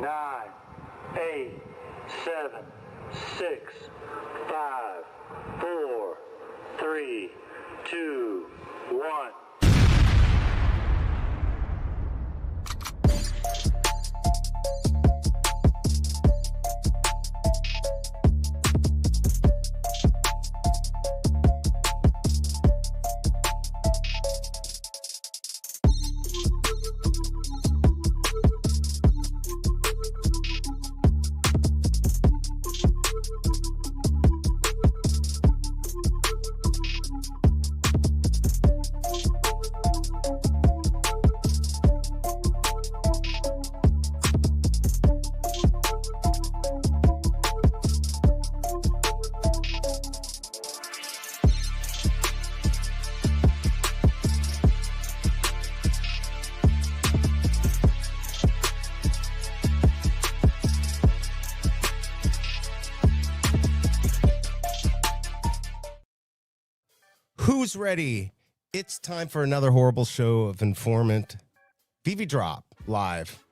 9, 8, 7, 6, 5, 4, 3, 2, 1. Who's ready? It's time for another horrible show of Informmint. VeVe Drop live.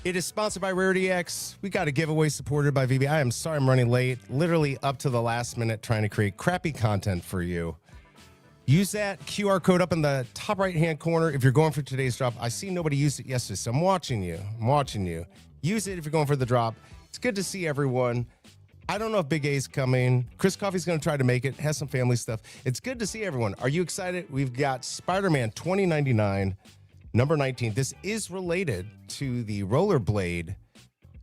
It is sponsored by RarityX. We got a giveaway supported by VeVe. I am sorry I'm running late. Literally up to the last minute trying to create crappy content for you. Use that QR code up in the top right-hand corner if you're going for today's drop. I see nobody used it yesterday, so I'm watching you. Use it if you're going for the drop. It's good to see everyone. I don't know if Big A's coming. Chris Coffey's going to try to make it. Has some family stuff. It's good to see everyone. Are you excited? We've got Spider-Man 2099, number 19. This is related to the Rollerblade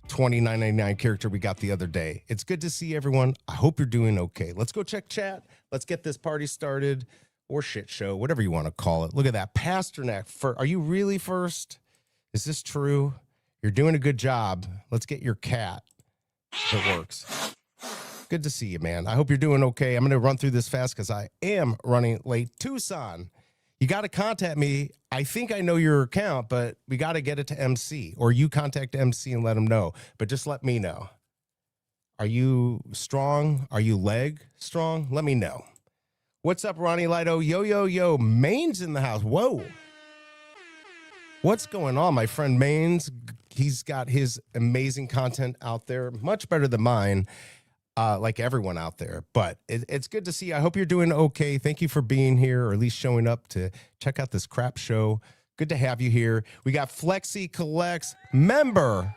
2999 character we got the other day. It's good to see everyone. I hope you're doing okay. Let's go check chat. Let's get this party started, or shit show, whatever you want to call it. Look at that. Pasternak. Are you really first? Is this true? You're doing a good job. Let's get your cat. It works. Good to see you, man. I hope you're doing okay. I'm going to run through this fast because I am running late. Tucson, you got to contact me. I think I know your account, but we got to get it to MC, or you contact MC and let him know. But just let me know. Are you strong? Are you leg strong? Let me know. What's up, Ronnie Lido? Yo. Maine's in the house. Whoa. What's going on, my friend Maine's? He's got his amazing content out there, much better than mine, like everyone out there. But it's good to see you. I hope you're doing okay. Thank you for being here, or at least showing up to check out this crap show. Good to have you here. We got Flexi Collects member.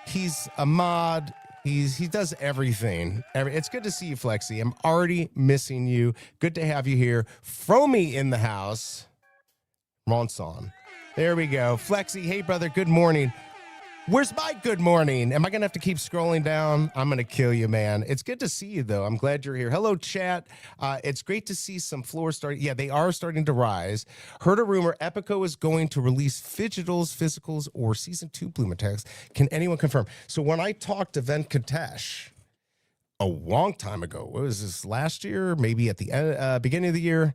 He's a mod. He does everything. It's good to see you, Flexi. I'm already missing you. Good to have you here. Fromy in the house. Ronson. There we go. Flexi, hey, brother, good morning. Where's my good morning? Am I going to have to keep scrolling down? I'm going to kill you, man. It's good to see you, though. I'm glad you're here. Hello, chat. It's great to see some floors starting. Yeah, they are starting to rise. Heard a rumor Epico is going to release Physicals, or Season 2 Bloom Attacks. Can anyone confirm? So when I talked to Venkatesh a long time ago, what was this, last year? Maybe at the beginning of the year?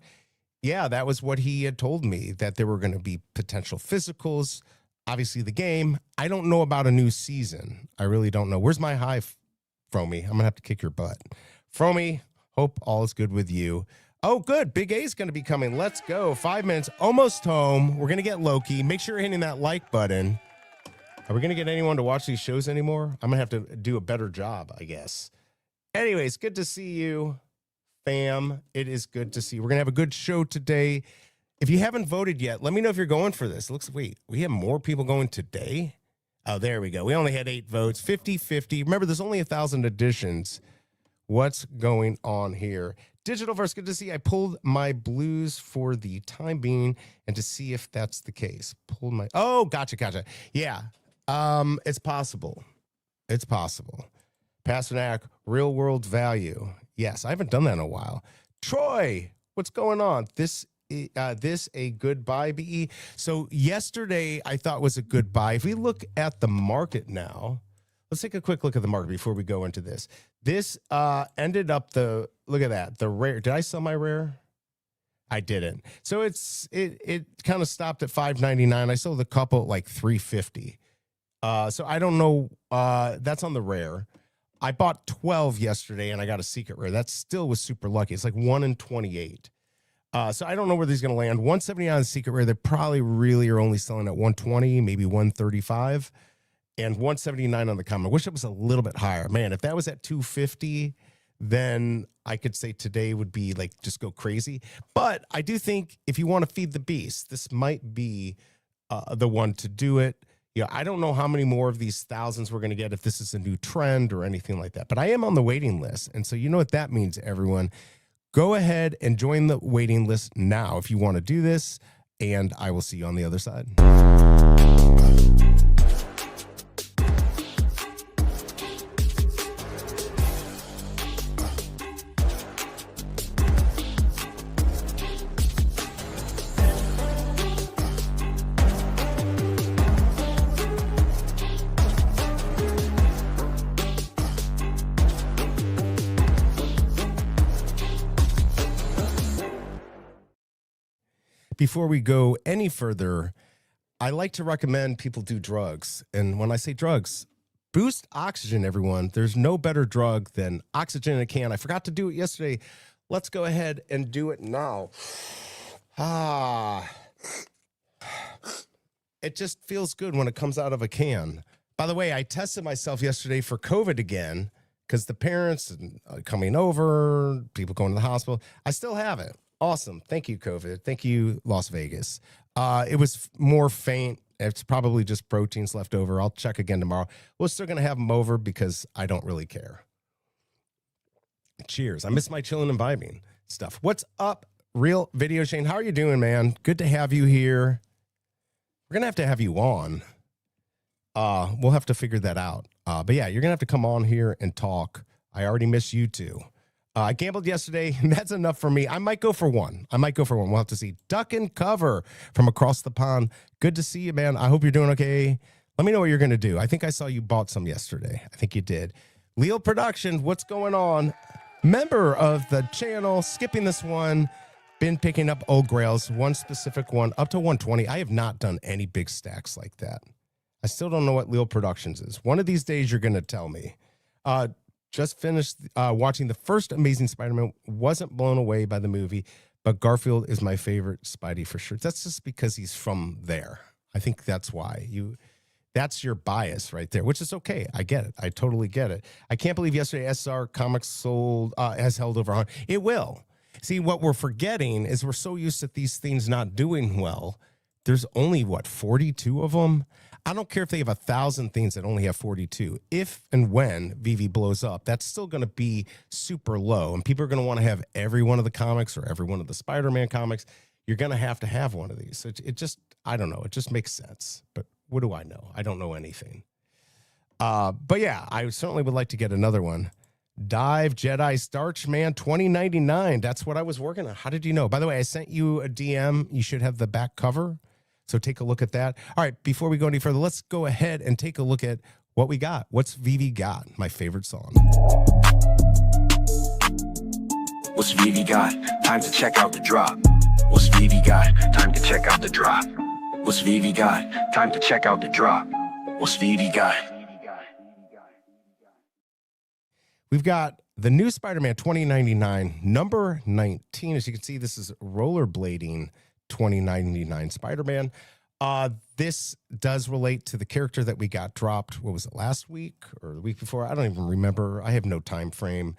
Yeah, that was what he had told me, that there were going to be potential physicals. Obviously, the game. I don't know about a new season. I really don't know. Where's my high, Fromy? I'm going to have to kick your butt. Fromy, hope all is good with you. Oh, good. Big A's going to be coming. Let's go. 5 minutes. Almost home. We're going to get Loki. Make sure you're hitting that like button. Are we going to get anyone to watch these shows anymore? I'm going to have to do a better job, I guess. Anyways, good to see you. Fam, it is good to see you. We're gonna have a good show today. If you haven't voted yet, let me know if you're going for this. Wait, we have more people going today. Oh, there we go. We only had 8 votes, 50-50. Remember, there's only 1,000 editions. What's going on here? Digitalverse, good to see you. I pulled my blues for the time being, and to see if that's the case. Oh, gotcha. Yeah, it's possible. Pasternak, real world value. Yes, I haven't done that in a while. Troy, what's going on? This a good buy, BE? So yesterday I thought was a good buy. If we look at the market now, let's take a quick look at the market before we go into this. This ended up look at that, the rare. Did I sell my rare? I didn't. So it kind of stopped at $5.99. I sold a couple at like $3.50. So I don't know. That's on the rare. I bought 12 yesterday and I got a secret rare. That still was super lucky. It's like 1 in 28. So I don't know where these going to land. 179 secret rare. They probably really are only selling at 120, maybe 135. and 179 on the common. I wish it was a little bit higher. Man, if that was at 250, then I could say today would be like just go crazy. But I do think if you want to feed the beast, this might be the one to do it. Yeah, I don't know how many more of these thousands we're going to get, if this is a new trend or anything like that. But I am on the waiting list. And so you know what that means, everyone. Go ahead and join the waiting list now if you want to do this. And I will see you on the other side. Before we go any further, I like to recommend people do drugs. And when I say drugs, boost oxygen, everyone. There's no better drug than oxygen in a can. I forgot to do it yesterday. Let's go ahead and do it now. It just feels good when it comes out of a can. By the way, I tested myself yesterday for COVID again because the parents coming over, people going to the hospital. I still have it. Awesome. Thank you, COVID. Thank you, Las Vegas. It was more faint. It's probably just proteins left over. I'll check again tomorrow. We're still going to have them over because I don't really care. Cheers. I miss my chilling and vibing stuff. What's up, Real Video Shane? How are you doing, man? Good to have you here. We're going to have you on. We'll have to figure that out. But yeah, you're going to have to come on here and talk. I already miss you too. I gambled yesterday, and that's enough for me. I might go for one. We'll have to see. Duck and Cover from across the pond. Good to see you, man. I hope you're doing okay. Let me know what you're going to do. I think I saw you bought some yesterday. I think you did. Leo Production, what's going on? Member of the channel, skipping this one. Been picking up old grails, one specific one, up to 120. I have not done any big stacks like that. I still don't know what Leo Productions is. One of these days, you're going to tell me. Just finished watching the first Amazing Spider-Man. Wasn't blown away by the movie, but Garfield is my favorite Spidey for sure. That's just because he's from there. I think that's why. That's your bias right there, which is okay. I get it. I totally get it. I can't believe yesterday SR Comics sold has held over 100. It will. See, what we're forgetting is we're so used to these things not doing well. There's only, 42 of them? I don't care if they have 1,000 things that only have 42. If and when VeVe blows up, that's still going to be super low. And people are going to want to have every one of the comics or every one of the Spider-Man comics. You're going to have one of these. So it just, I don't know. It just makes sense. But what do I know? I don't know anything. But yeah, I certainly would like to get another one. Dive Jedi Starch Man 2099. That's what I was working on. How did you know? By the way, I sent you a DM. You should have the back cover. So take a look at that. All right, before we go any further, let's go ahead and take a look at what we got. What's VeVe got? My favorite song. What's VeVe got? Time to check out the drop. What's VeVe got? Time to check out the drop. What's VeVe got? Time to check out the drop. What's VeVe got? We've got the new Spider-Man 2099, number 19. As you can see, this is rollerblading 2099 Spider-Man. This does relate to the character that we got dropped. What was it, last week or the week before? I don't even remember. I have no time frame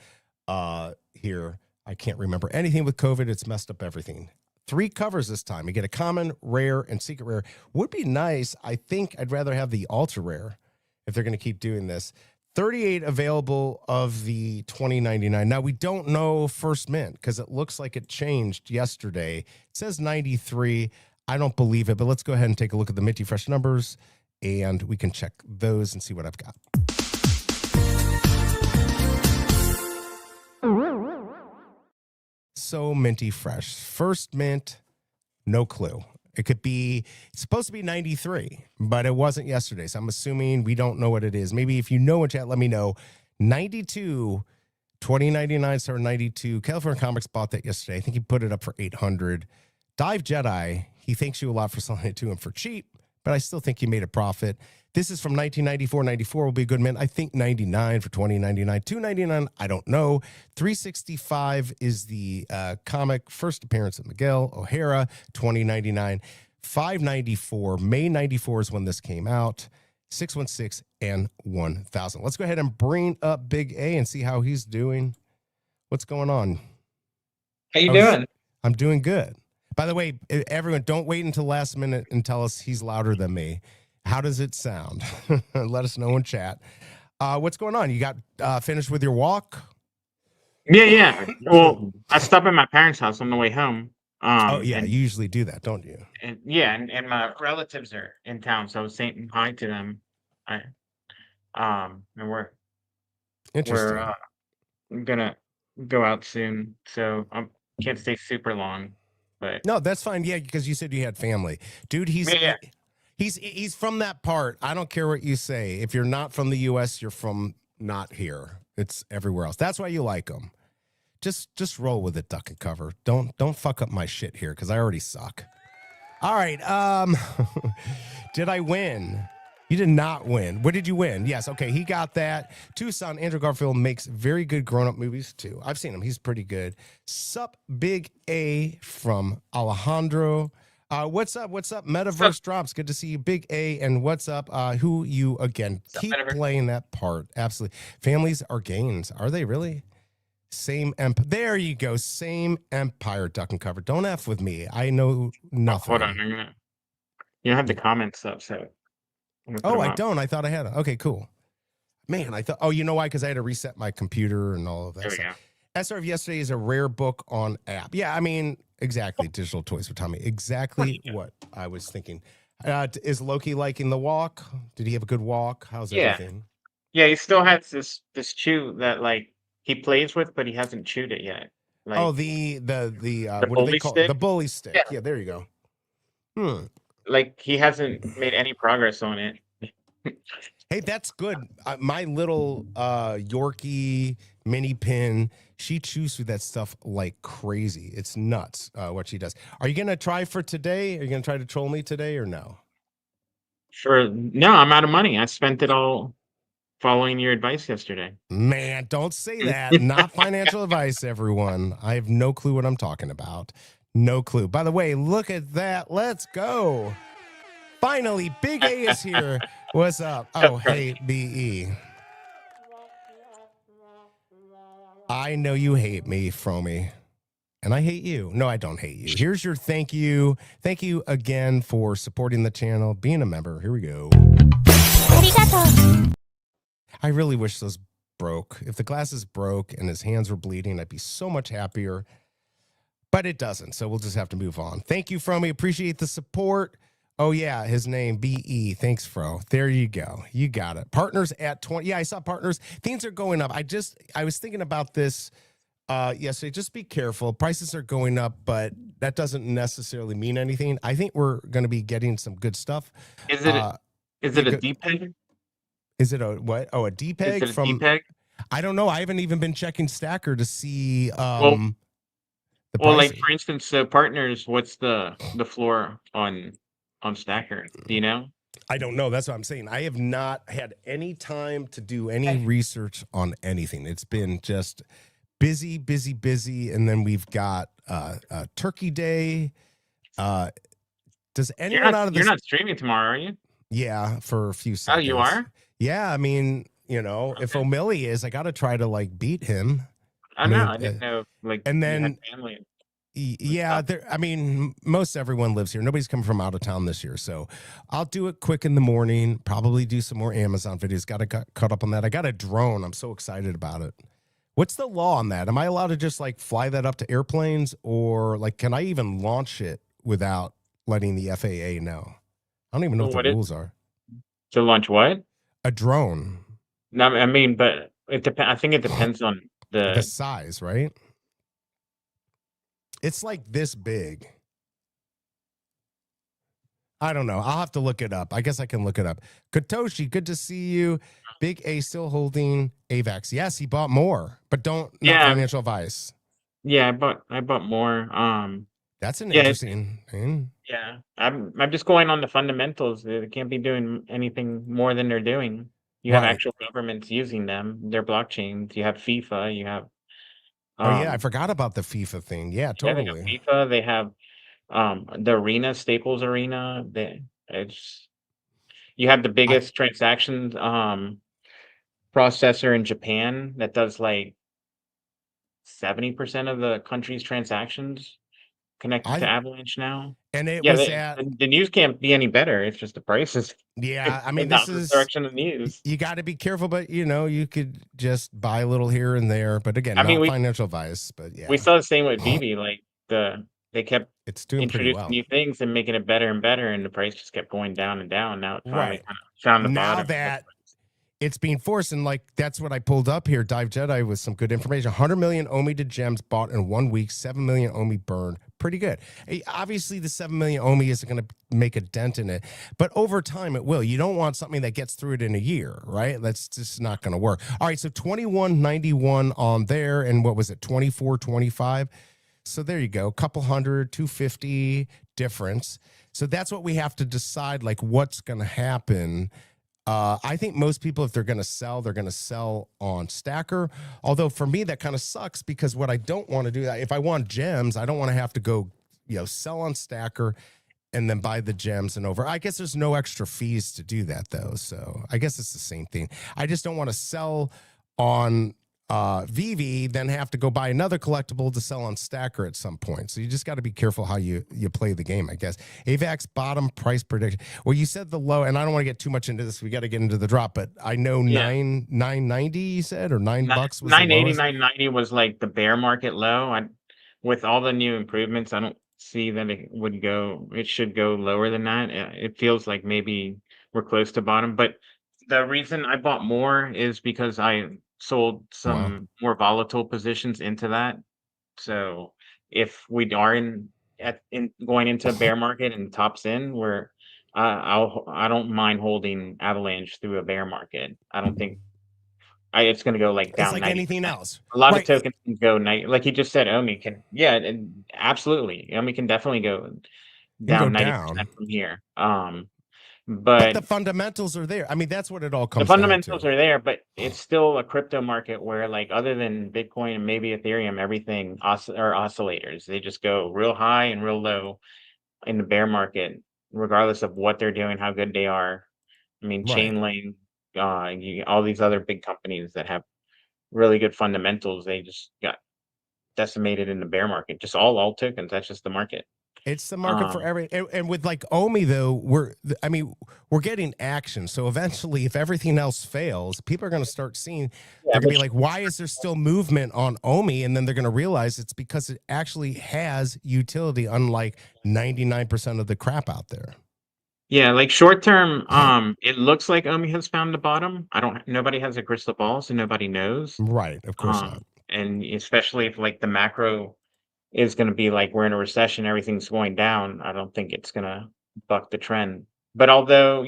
here. I can't remember anything with COVID. It's messed up everything. 3 covers this time. You get a common, rare, and secret rare. Would be nice. I think I'd rather have the ultra rare if they're going to keep doing this. 38 available of the 2099. Now, we don't know first mint because it looks like it changed yesterday. It says 93. I don't believe it, but let's go ahead and take a look at the Minty Fresh numbers, and we can check those and see what I've got. So Minty Fresh. First mint, no clue. It could be, it's supposed to be 93, but it wasn't yesterday. So I'm assuming we don't know what it is. Maybe if you know in chat, let me know. 92, 2099 star 92. California Comics bought that yesterday. I think he put it up for 800. Dive Jedi, he thanks you a lot for selling it to him for cheap, but I still think you made a profit. This is from 1994. 94 will be a good mint. I think 99 for 2099. 299, I don't know. 365 is the comic. First appearance of Miguel O Hara, 2099. 594, May 94 is when this came out. 616 and 1000. Let's go ahead and bring up Big A and see how he's doing. What's going on? How you doing? I'm doing good. By the way, everyone, don't wait until last minute and tell us he's louder than me. How does it sound? Let us know in chat. What's going on? You got finished with your walk? Yeah. Well, I stopped at my parents' house on the way home. You usually do that, don't you? And my relatives are in town, so I was saying hi to them. And we're gonna go out soon, so I can't stay super long. But no, that's fine. Yeah, because you said you had family, dude. He's from that part. I don't care what you say. If you're not from the U.S., you're from not here. It's everywhere else. That's why you like him. Just roll with it, duck and cover. Don't fuck up my shit here because I already suck. All right. Did I win? You did not win. What did you win? Yes. Okay. He got that. Tucson, Andrew Garfield makes very good grown-up movies too. I've seen him. He's pretty good. Sup, Big A from Alejandro. What's up? Metaverse drops. Good to see you, Big A. And what's up? Who you again? Keep playing that part. Absolutely. Families are gains. Are they really? Same empire. There you go. Same empire. Duck and cover. Don't F with me. I know nothing. Hold on. You don't have the comments up, so. Oh, I don't. I thought I had it. Okay, cool. Man, I thought. Oh, you know why? Because I had to reset my computer and all of that. There we go. SR of Yesterday is a rare book on app. Yeah, I mean, exactly. Digital toys for Tommy. Exactly what I was thinking. Is Loki liking the walk? Did he have a good walk? How's everything? Yeah, he still has this chew that like he plays with, but he hasn't chewed it yet. Like, the what do they call stick? it? The bully stick. Yeah, there you go. Like he hasn't made any progress on it. Hey, that's good. My little Yorkie mini pin, she chews through that stuff like crazy. It's nuts what she does. Are you going to try for today? Are you going to try to troll me today or no? No, I'm out of money. I spent it all following your advice yesterday. Man, don't say that. Not financial advice, everyone. I have no clue what I'm talking about. No clue. By the way, look at that. Let's go. Finally, Big A is here. What's up? Oh, hey, BE. I know you hate me, Fromy. And I hate you. No, I don't hate you. Here's your thank you. Thank you again for supporting the channel, being a member. Here we go. I really wish those broke. If the glasses broke and his hands were bleeding, I'd be so much happier. But it doesn't, so we'll just have to move on. Thank you, Fromy. Appreciate the support. Oh, yeah, his name, BE. Thanks, Fro. There you go. You got it. Partners at 20. Yeah, I saw partners. Things are going up. I was thinking about this yesterday. Just be careful. Prices are going up, but that doesn't necessarily mean anything. I think we're going to be getting some good stuff. Is it a D-peg? Is it a what? Oh, a D-peg? Is it a D-peg? I don't know. I haven't even been checking Stacker to see like for instance, partners, what's the floor on Stacker? Do you know? I don't know. That's what I'm saying. I have not had any time to do any research on anything. It's been just busy, and then we've got Turkey Day. Does anyone out of this? You're not streaming tomorrow, are you? Yeah, for a few seconds. Oh, you are? Yeah, I mean, if O'Malley is, I got to try to like beat him. I know. I didn't know. Like, and then, you had family. Yeah, I mean, most everyone lives here. Nobody's coming from out of town this year, so I'll do it quick in the morning. Probably do some more Amazon videos. Got to cut up on that. I got a drone. I'm so excited about it. What's the law on that? Am I allowed to just like fly that up to airplanes, or like can I even launch it without letting the FAA know? I don't even know what the rules are. To launch what? A drone. No, I mean, but it depends. I think it depends on the size, right? It's like this big. I don't know. I'll have to look it up. I guess I can look it up. Kotoshi, good to see you. Big A still holding AVAX. Yes, he bought more, but not financial advice. Yeah, I bought more. That's an interesting thing. Yeah, I'm just going on the fundamentals. They can't be doing anything more than they're doing. You have actual governments using them. They're blockchains. You have FIFA. You have. I forgot about the FIFA thing. Yeah, totally. Yeah, they have FIFA. They have the arena, Staples Arena. You have the biggest transactions processor in Japan that does like 70% of the country's transactions connected to I Avalanche now. and it Yeah, was at the news can't be any better. It's just the prices yeah, I mean going this down the is direction of news. you got to be careful, but you could just buy a little here and there, but again, I mean, not financial advice, but yeah. we saw the same with VeVe. Like they kept It's doing pretty introducing well. new things and making it better and better, and the price just kept going down and down. Now it finally Right. kind of found the Now bottom. that it's being forced, and like that's what I pulled up here. Dive Jedi with some good information. 100 million Omi to gems bought in 1 week. 7 million Omi burned. Pretty good. Obviously, the 7 million Omi isn't going to make a dent in it, but over time it will. You don't want something that gets through it in a year, right? That's just not going to work. All right, so 2191 on there, and what was it? 2425. So there you go. Couple hundred, 250 difference. So that's what we have to decide. Like, what's going to happen? I think most people, if they're going to sell, they're going to sell on Stacker. Although for me, that kind of sucks because what I don't want to do, if I want gems, I don't want to have to go, sell on Stacker and then buy the gems and over. I guess there's no extra fees to do that though. So I guess it's the same thing. I just don't want to sell on VeVe, then have to go buy another collectible to sell on Stacker at some point. So you just got to be careful how you play the game, I guess. AVAX bottom price prediction. Well, you said the low, and I don't want to get too much into this. We got to get into the drop, but I know $9.90 you said, or $9 was $9.80, $9.90 was like the bear market low. With all the new improvements, I don't see that it should go lower than that. It feels like maybe we're close to bottom, but the reason I bought more is because I sold some more volatile positions into that. So if we are going into a bear market and tops in, where I don't mind holding Avalanche through a bear market. I don't think it's going to go like down. It's like 90%. anything else. A lot of tokens can go like he just said. Omi can, and absolutely, Omi can definitely go down 90% from here. But the fundamentals are there. I mean, that's what it all comes down to. The fundamentals are there, but it's still a crypto market where, like, other than Bitcoin and maybe Ethereum, everything are oscillators. They just go real high and real low in the bear market, regardless of what they're doing, how good they are. I mean, Chainlink, all these other big companies that have really good fundamentals, they just got decimated in the bear market. Just all tokens. That's just the market. It's the market for every, and with like Omi though, we're getting action. So eventually, if everything else fails, people are going to start seeing. They're going to be like, "Why is there still movement on Omi?" And then they're going to realize it's because it actually has utility, unlike 99% of the crap out there. Yeah, like short term, it looks like Omi has found the bottom. Nobody has a crystal ball, so nobody knows. Right, of course not. And especially if like the macro is going to be like we're in a recession, everything's going down. I don't think it's going to buck the trend. But although,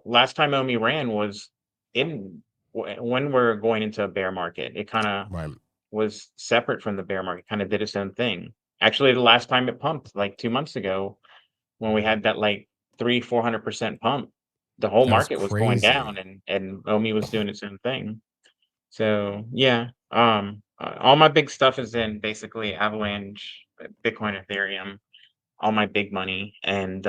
last time Omi ran was when we're going into a bear market, it kind of was separate from the bear market, kind of did its own thing. Actually, the last time it pumped like 2 months ago, when we had that like 400% pump, the whole market was going down and Omi was doing its own thing. So yeah, all my big stuff is in basically Avalanche, Bitcoin, Ethereum, all my big money, and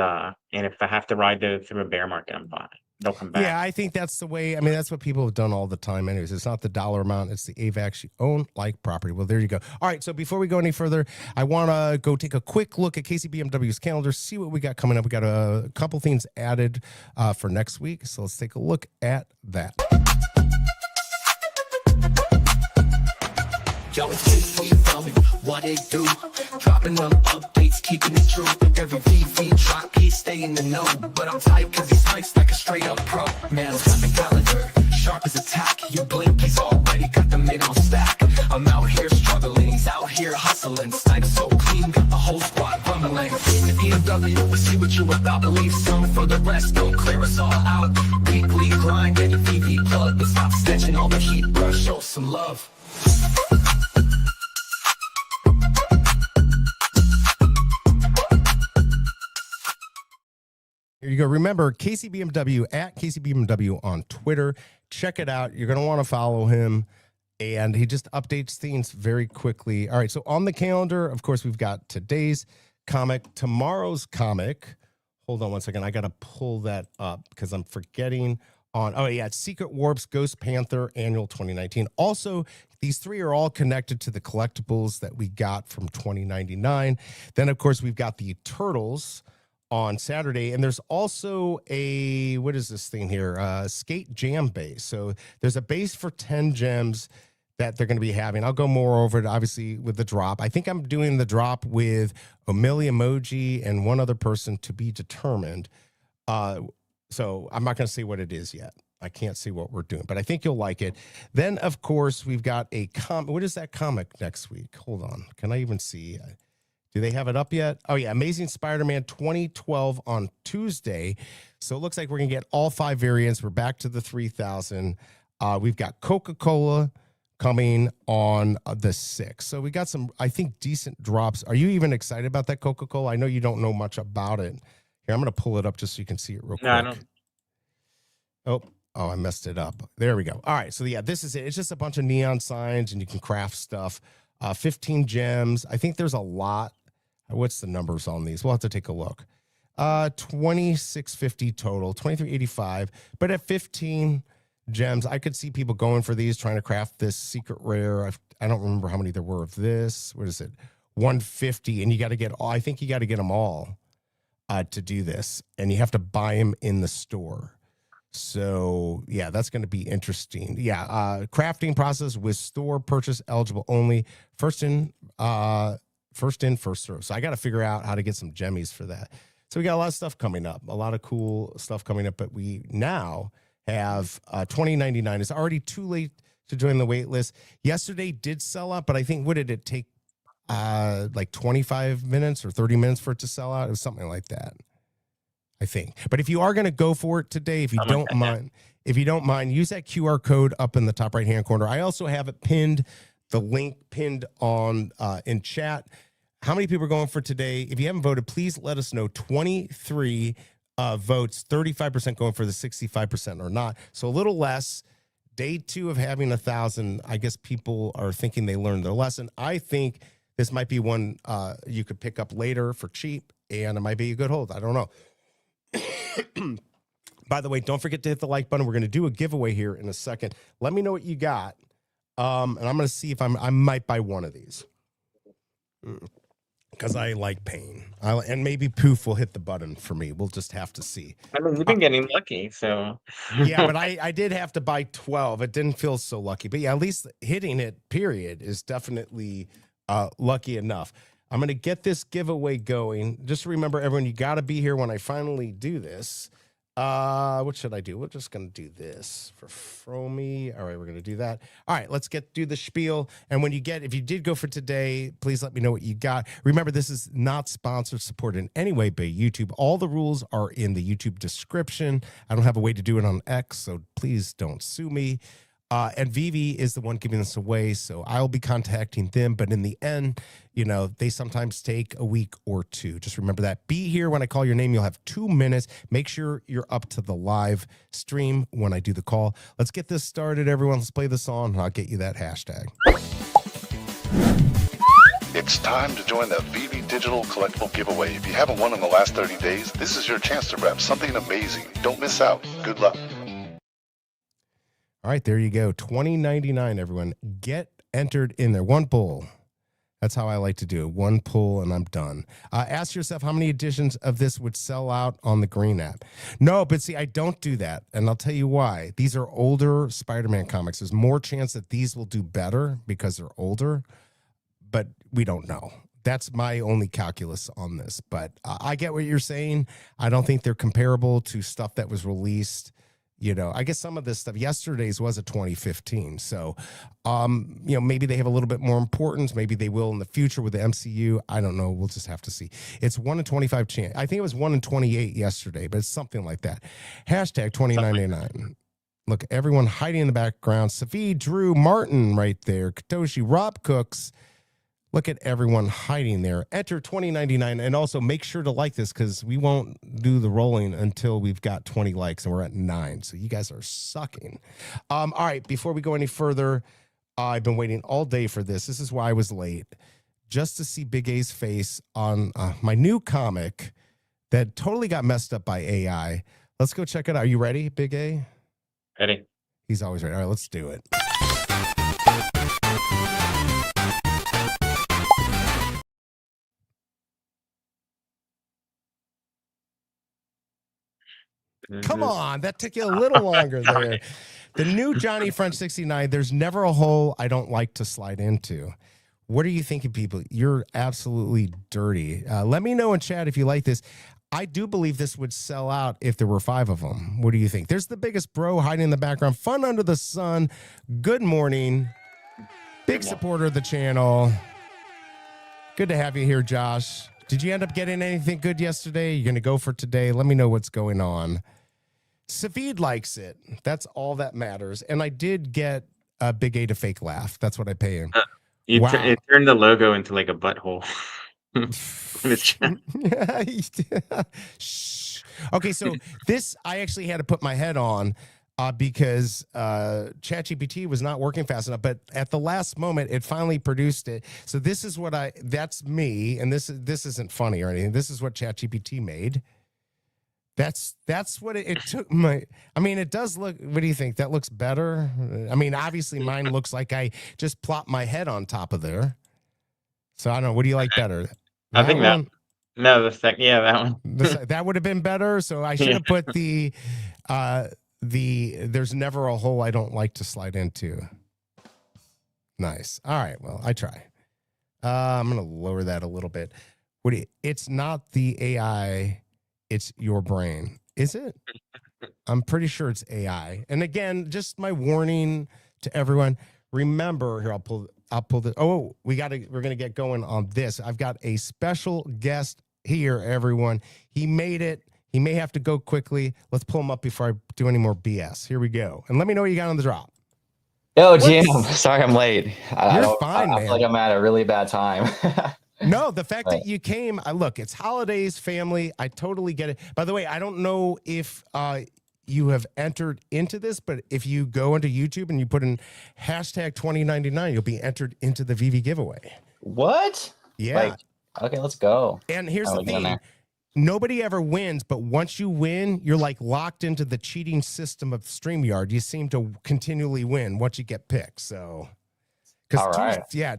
if I have to ride through a bear market, I'm fine. They'll come back. Yeah, I think that's the way. I mean, that's what people have done all the time anyways. It's not the dollar amount, it's the AVAX you own like property. Well, there you go. All right, so before we go any further, I want to go take a quick look at KCBMW's calendar, see what we got coming up. We got a couple things added for next week, so let's take a look at that. Yo, it's just where you from and what they do. Dropping them updates, keeping it true. Every VeVe drop, he stay in the know. But I'm tight cause he's nice like a straight up pro. Man, got the calendar, sharp as a tack. You blink, he's already got the mid on stack. I'm out here struggling, he's out here hustling. Snipes so clean, got the whole squad rumbling. BMW, we see what you about. Leave some for the rest, don't clear us all out. Weekly grind, get a VeVe plug. But stop snatching all the heat, bro, show some love. Here you go. Remember, KCBMW at KCBMW on Twitter. Check it out. You're going to want to follow him. And he just updates things very quickly. All right. So on the calendar, of course, we've got today's comic, tomorrow's comic. Hold on one second. I got to pull that up because I'm forgetting on. Oh, yeah. It's Secret Warps, Ghost Panther, Annual 2019. Also, these three are all connected to the collectibles that we got from 2099. Then, of course, we've got the Turtles on Saturday. And there's also a, what is this thing here? Skate Jam base. So there's a base for 10 gems that they're going to be having. I'll go more over it, obviously, with the drop. I think I'm doing the drop with Omili Emoji and one other person to be determined. So I'm not going to say what it is yet. I can't see what we're doing, but I think you'll like it. Then, of course, we've got a comic. What is that comic next week? Hold on. Can I even see? Do they have it up yet? Oh, yeah. Amazing Spider-Man 2012 on Tuesday. So it looks like we're going to get all 5 variants. We're back to the 3,000. We've got Coca-Cola coming on the 6th. So we got some, I think, decent drops. Are you even excited about that Coca-Cola? I know you don't know much about it. Here, I'm going to pull it up just so you can see it real quick. No, I don't. Oh, I messed it up. There we go. All right. So, yeah, this is it. It's just a bunch of neon signs, and you can craft stuff. 15 gems. I think there's a lot. What's the numbers on these? We'll have to take a look. 2650 total, 2385. But at 15 gems, I could see people going for these, trying to craft this secret rare. I don't remember how many there were of this. What is it? 150. And you got to get, I think you got to get them all to do this. And you have to buy them in the store. So, yeah, that's going to be interesting. Yeah, crafting process with store purchase eligible only. First in, first serve. So I got to figure out how to get some gemmies for that. So we got a lot of stuff coming up, a lot of cool stuff coming up. But we now have 2099. It's already too late to join the wait list. Yesterday did sell out, but I think, what did it take? Like 25 minutes or 30 minutes for it to sell out? It was something like that, I think. But if you are going to go for it today, if you don't mind, use that QR code up in the top right hand corner. I also have it pinned, the link pinned on in chat. How many people are going for today? If you haven't voted, please let us know. 23 votes, 35% going for the 65% or not. So a little less. Day 2 of having 1,000. I guess people are thinking they learned their lesson. I think this might be one you could pick up later for cheap, and it might be a good hold. I don't know. By the way, don't forget to hit the like button. We're going to do a giveaway here in a second. Let me know what you got, and I'm going to see if I might buy one of these because I like pain. And maybe Poof will hit the button for me. We'll just have to see. I mean, you've been getting lucky, so. Yeah, but I did have to buy 12. It didn't feel so lucky. But yeah, at least hitting it, period, is definitely lucky enough. I'm going to get this giveaway going. Just remember, everyone, you got to be here when I finally do this. What should I do? We're just going to do this for Fromy. All right, we're going to do that. All right, let's do the spiel. And when if you did go for today, please let me know what you got. Remember, this is not sponsored, supported in any way by YouTube. All the rules are in the YouTube description. I don't have a way to do it on X, so please don't sue me. And VeVe is the one giving this away, so I'll be contacting them. But in the end, they sometimes take a week or 2. Just remember that. Be here when I call your name. You'll have 2 minutes. Make sure you're up to the live stream when I do the call. Let's get this started, everyone. Let's play the song, and I'll get you that hashtag. It's time to join the VeVe Digital Collectible Giveaway. If you haven't won in the last 30 days, this is your chance to grab something amazing. Don't miss out. Good luck. All right, there you go. 2099, everyone. Get entered in there. 1 pull. That's how I like to do it. 1 pull, and I'm done. Ask yourself how many editions of this would sell out on the Green app. No, but see, I don't do that, and I'll tell you why. These are older Spider-Man comics. There's more chance that these will do better because they're older, but we don't know. That's my only calculus on this. But I get what you're saying. I don't think they're comparable to stuff that was released. I guess some of this stuff, yesterday's was a 2015. So, maybe they have a little bit more importance. Maybe they will in the future with the MCU. I don't know. We'll just have to see. It's 1 in 25 chance. I think it was 1 in 28 yesterday, but it's something like that. Hashtag 2099. Look, everyone hiding in the background. Safi, Drew, Martin right there. Katoshi, Rob Cooks. Look at everyone hiding there. Enter 2099, and also make sure to like this because we won't do the rolling until we've got 20 likes, and we're at 9. So you guys are sucking. All right, before we go any further, I've been waiting all day for this. This is why I was late, just to see Big A's face on my new comic that totally got messed up by AI. Let's go check it out. Are you ready, Big A? Ready? He's always ready. All right, let's do it. Come on, that took you a little longer there. The new Johnny French 69, there's never a hole I don't like to slide into. What are you thinking, people? You're absolutely dirty. Let me know in chat if you like this. I do believe this would sell out if there were 5 of them. What do you think? There's the biggest bro hiding in the background. Fun under the sun. Good morning. Big supporter of the channel. Good to have you here, Josh. Did you end up getting anything good yesterday? You're going to go for today? Let me know what's going on. Savid likes it. That's all that matters. And I did get a Big A to fake laugh. That's what I pay him. Wow. It turned the logo into like a butthole. Shh. Okay, so this I actually had to put my head on because ChatGPT was not working fast enough, but at the last moment it finally produced it. So this is what that's me, and this isn't funny or anything. This is what ChatGPT made. That's what it took I mean, it does look, what do you think? That looks better? I mean, obviously mine looks like I just plopped my head on top of there. So I don't know. What do you like better? I think that one? No, that one. That would have been better. So I should have put the there's never a hole I don't like to slide into. Nice. All right. Well, I try. I'm going to lower that a little bit. It's not the AI, it's your brain. Is it? I'm pretty sure it's AI. And again, just my warning to everyone. Remember, here, I'll pull this. Oh, we're going to get going on this. I've got a special guest here, everyone. He made it. He may have to go quickly. Let's pull him up before I do any more BS. Here we go. And let me know what you got on the drop. Yo, Jim. Sorry I'm late. You're fine, man. I feel like I'm at a really bad time. No, the fact that you came, look, it's holidays, family. I totally get it. By the way, I don't know if you have entered into this, but if you go into YouTube and you put in hashtag 2099, you'll be entered into the VeVe giveaway. What? Yeah. Okay, let's go. And here's the thing. Nobody ever wins, but once you win, you're like locked into the cheating system of StreamYard. You seem to continually win once you get picked. So, because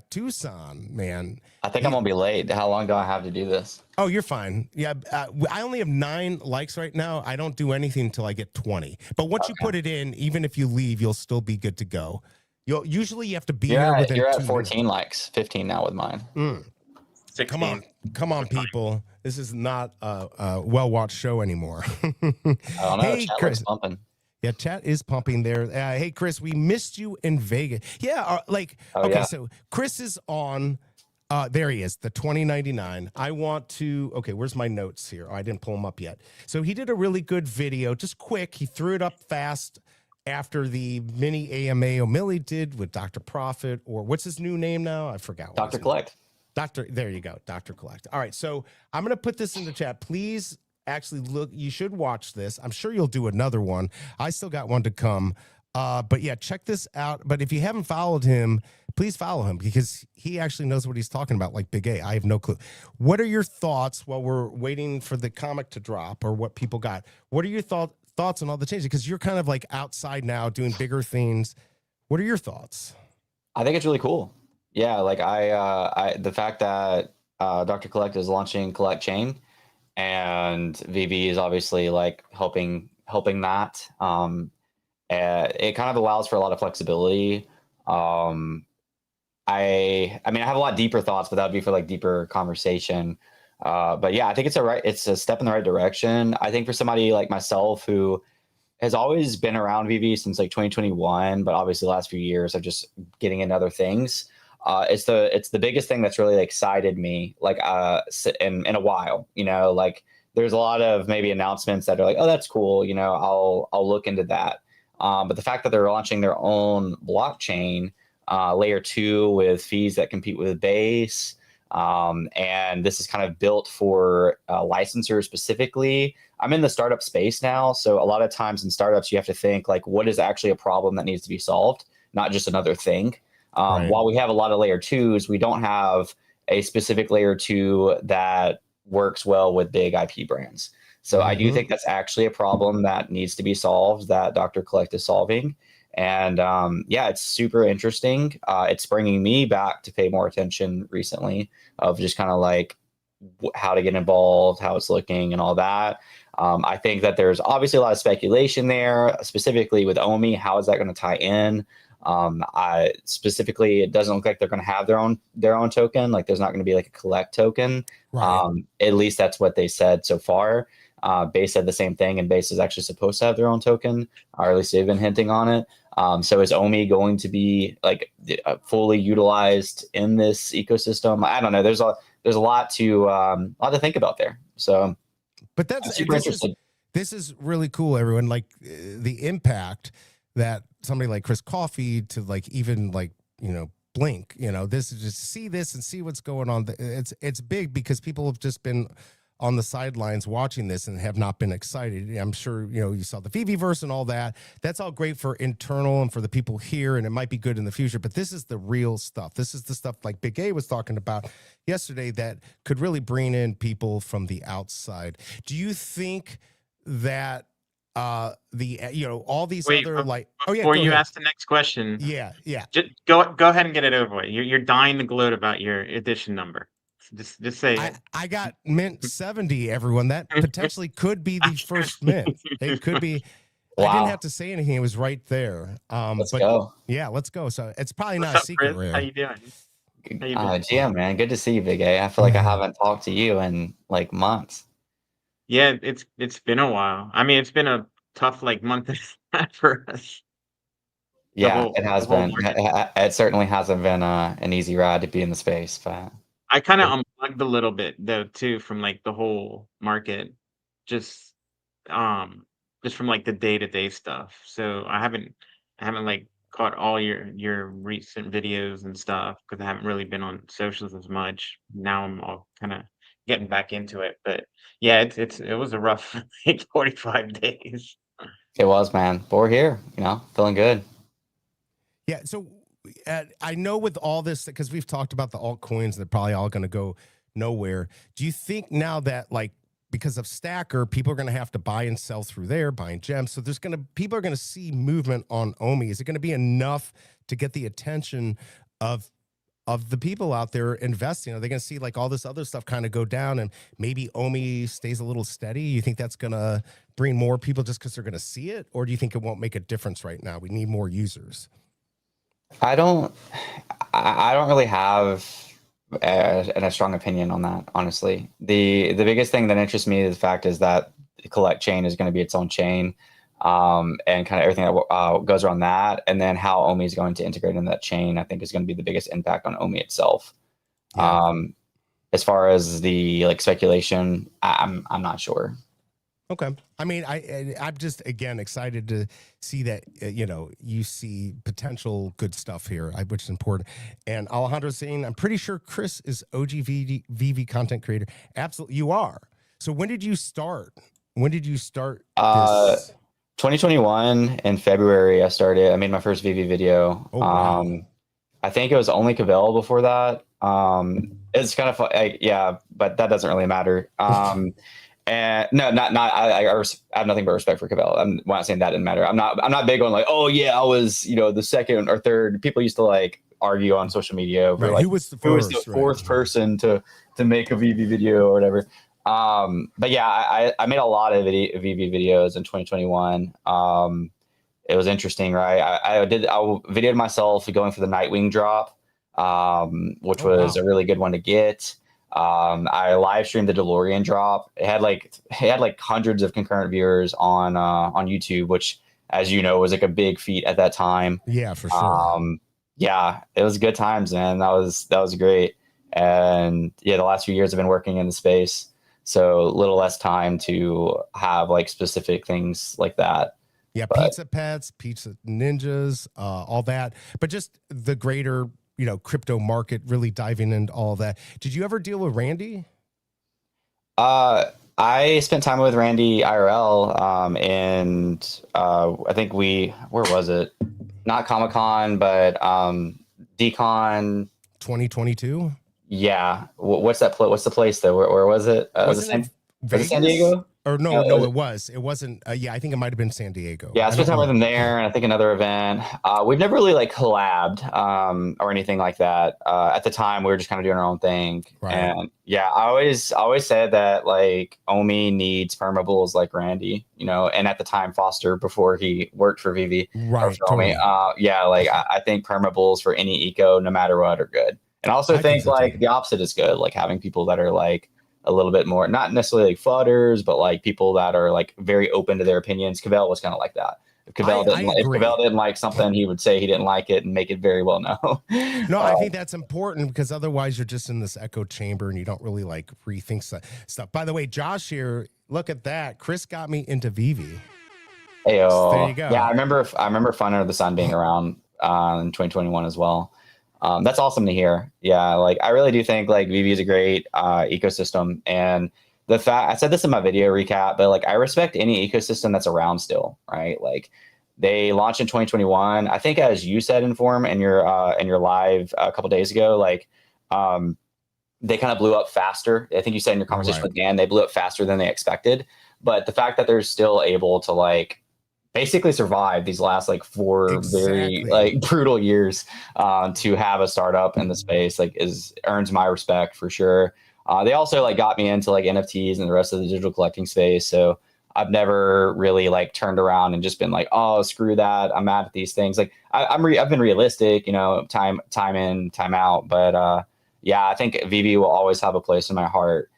Tucson, man. I think I'm gonna be late. How long do I have to do this? Oh, you're fine. Yeah, I only have 9 likes right now. I don't do anything until I get 20. But once you put it in, even if you leave, you'll still be good to go. Usually you have to be here within You're at 2 14 likes, 15 now with mine. 16. Come on, people. This is not a well-watched show anymore. I don't know. Hey, chat Chris. pumping. Yeah, chat is pumping there. Hey, Chris, we missed you in Vegas. Yeah, so Chris is on. There he is, the 2099. I want to. Okay, where's my notes here? Oh, I didn't pull them up yet. So he did a really good video, just quick. He threw it up fast after the mini AMA O'Malley did with Dr. Profit, or what's his new name now? I forgot. Dr. Collect. There you go, Dr. Collect. All right, so I'm going to put this in the chat. Please actually look. You should watch this. I'm sure you'll do another one. I still got one to come. But yeah, check this out. But if you haven't followed him, please follow him because he actually knows what he's talking about, like Big A. I have no clue. What are your thoughts while we're waiting for the comic to drop or what people got? What are your thoughts on all the changes? Because you're kind of like outside now doing bigger things. What are your thoughts? I think it's really cool. Yeah, like the fact that Dr. Collect is launching Collect Chain and VeVe is obviously like helping that. It kind of allows for a lot of flexibility. I mean, I have a lot deeper thoughts, but that would be for like deeper conversation. But yeah, I think it's a step in the right direction. I think for somebody like myself who has always been around VeVe since like 2021, but obviously the last few years of just getting into other things. It's the biggest thing that's really excited me, like in a while. You know, like there's a lot of maybe announcements that are like, oh, that's cool. You know, I'll look into that. But the fact that they're launching their own blockchain, layer 2 with fees that compete with Base, and this is kind of built for licensors specifically. I'm in the startup space now, so a lot of times in startups you have to think like, what is actually a problem that needs to be solved, not just another thing. Right. While we have a lot of layer 2s, we don't have a specific layer 2 that works well with big IP brands. So I do think that's actually a problem that needs to be solved, that Dr. Collect is solving. And yeah, it's super interesting. It's bringing me back to pay more attention recently of just kind of like how to get involved, how it's looking and all that. I think that there's obviously a lot of speculation there, specifically with Omi. How is that going to tie in? Specifically, it doesn't look like they're going to have their own token. Like there's not going to be like a collect token. Right. At least that's what they said so far. Base said the same thing, and Base is actually supposed to have their own token, or at least they've been hinting on it. So is Omi going to be like fully utilized in this ecosystem? I don't know. There's a lot to think about there. So, but that's super interested. This is really cool, everyone. Like the impact that somebody like Chris Coffey to like even like Blink, this is just see this and see what's going on. It's big because people have just been on the sidelines watching this and have not been excited. I'm sure, you saw the VeVe-verse and all that. That's all great for internal and for the people here, and it might be good in the future, but this is the real stuff. This is the stuff like Big A was talking about yesterday that could really bring in people from the outside. Do you think that all these other like before you ask the next question, just go ahead and get it over with. You're dying to gloat about your edition number. Just say it. I got mint 70, everyone. That potentially could be the first mint. It could be. Wow. I didn't have to say anything. It was right there. Let's go. Yeah, let's go. So it's probably What's not up, a secret. Chris? How you doing? GM, man. Good to see you, Big A. I feel like I haven't talked to you in like months. Yeah, it's been a while. I mean, it's been a tough like month and a half for us. Yeah, it has been. It certainly hasn't been an easy ride to be in the space, but I kind of unplugged a little bit though too from like the whole market, just from like the day-to-day stuff. So I haven't like caught all your recent videos and stuff because I haven't really been on socials as much. Now I'm all kind of getting back into it, but yeah, it was a rough like 45 days. It was, man. But we're here, feeling good. Yeah, so I know with all this, because we've talked about the altcoins, they're probably all going to go nowhere. Do you think now that like because of Stacker, people are going to have to buy and sell through there, buying gems? So people are going to see movement on Omi. Is it going to be enough to get the attention of the people out there investing? Are they going to see like all this other stuff kind of go down and maybe Omi stays a little steady? You think that's going to bring more people just because they're going to see it? Or do you think it won't make a difference right now? We need more users. I don't really have a strong opinion on that, honestly. The biggest thing that interests me is the fact is that the Collect chain is going to be its own chain, and kind of everything that goes around that, and then how Omi is going to integrate into that chain, I think is going to be the biggest impact on Omi itself. Yeah. As far as the like speculation, I'm not sure. Okay. I mean, I'm just, again, excited to see that, you see potential good stuff here, which is important. And Alejandro's saying, I'm pretty sure Chris is OG VeVe content creator. Absolutely. You are. So when did you start? This? 2021 in February, I made my first VeVe video. Oh, wow. I think it was only Cavell before that. It's kind of fun. Yeah, but that doesn't really matter. And no, I have nothing but respect for Cavell. I'm not saying that didn't matter. I'm not big on like, oh yeah, I was, the second or third. People used to like argue on social media over like who was the fourth person to make a VeVe video or whatever. But yeah, I made a lot of VeVe videos in 2021. It was interesting, right? I videoed myself going for the Nightwing drop, which was a really good one to get. I live streamed the DeLorean drop. It had like hundreds of concurrent viewers on YouTube, which, as you know, was like a big feat at that time. Yeah, for sure. Yeah, it was good times, man. That was great. And yeah, the last few years I've been working in the space, so a little less time to have like specific things like that. Yeah, Pizza Pets, Pizza Ninjas, all that, but just the greater crypto market, really diving into all of that. Did you ever deal with Randy? I spent time with Randy IRL, and I think where was it? Not Comic-Con, but DCon 2022. Yeah. What's that? What's the place though? Where was it? Wasn't it was it San Vegas? Diego? Or no, it was. It wasn't. Yeah, I think it might have been San Diego. Yeah, I spent time with them there, and I think another event. We've never really like collabed or anything like that. At the time, we were just kind of doing our own thing. Right. And yeah, I always said that like Omi needs permables like Randy, you know, and at the time Foster before he worked for VeVe. Right. For Omi. Yeah, like I think permables for any eco, no matter what, are good. And I also think so like too. the opposite is good, like having people that are like a little bit more, not necessarily like flooders, but like people that are like very open to their opinions. Cavell was kind of like that. If Cavell didn't like something, he would say he didn't like it and make it very well known. No, I think that's important because otherwise you're just in this echo chamber and you don't really like rethink stuff. By the way, Josh here, look at that. Chris got me into VeVe. Ayo. So there you go. Yeah, I remember Fun Under the Sun being around in 2021 as well. That's awesome to hear. Yeah, like I really do think like VeVe is a great ecosystem, and the fact I said this in my video recap, but like I respect any ecosystem that's around still, right? Like they launched in 2021. I think as you said, Inform in your live a couple days ago, like they kind of blew up faster. I think you said in your conversation with Dan, they blew up faster than they expected. But the fact that they're still able to like basically survive these last like 4 very like brutal years to have a startup in the space like earns my respect for sure. They also like got me into like NFTs and the rest of the digital collecting space. So I've never really like turned around and just been like, oh, screw that, I'm mad at these things. Like I've been realistic, you know, time in, time out. But yeah, I think VeVe will always have a place in my heart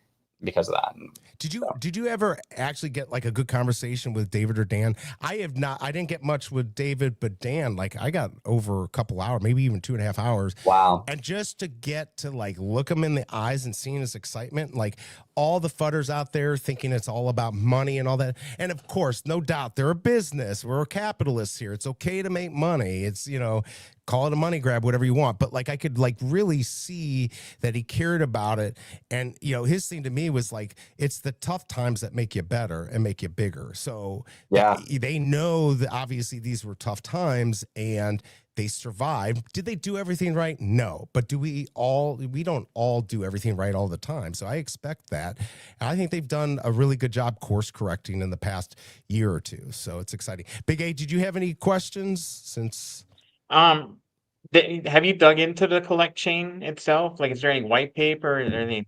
because of that. Did you ever actually get like a good conversation with David or Dan? I didn't get much with David, but Dan, like I got over a couple hours, maybe even 2.5 hours. Wow. And just to get to like look him in the eyes and seeing his excitement, like all the fudders out there thinking it's all about money and all that. And of course, no doubt they're a business. We're capitalists here. It's okay to make money. It's, you know, call it a money grab, whatever you want. But like I could like really see that he cared about it. And, you know, his thing to me was like, it's the tough times that make you better and make you bigger. So yeah, they know that obviously these were tough times and they survived. Did they do everything right? No. But we don't all do everything right all the time. So I expect that. And I think they've done a really good job course correcting in the past year or two. So it's exciting. Big A, did you have any questions since... have you dug into the collect chain itself? Like, is there any white paper? Is there any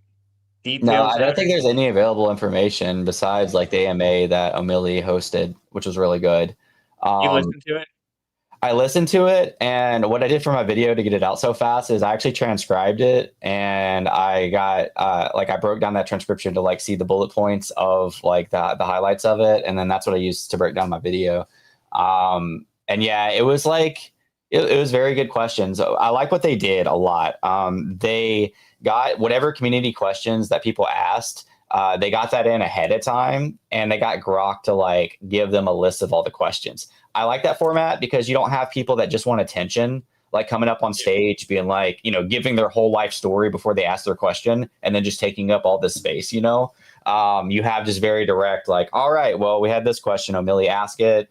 details? No, I don't think there's any available information besides like the AMA that Omili hosted, which was really good. You listened to it? I listened to it, and what I did for my video to get it out so fast is I actually transcribed it, and I got I broke down that transcription to like see the bullet points of like the highlights of it, and then that's what I used to break down my video. And yeah, it was like it was very good questions. I like what they did a lot. They got whatever community questions that people asked. They got that in ahead of time, and they got Grok to like give them a list of all the questions. I like that format because you don't have people that just want attention, like coming up on stage, being like, you know, giving their whole life story before they ask their question and then just taking up all this space, you know. You have just very direct, like, all right, well, we had this question, Omili, ask it.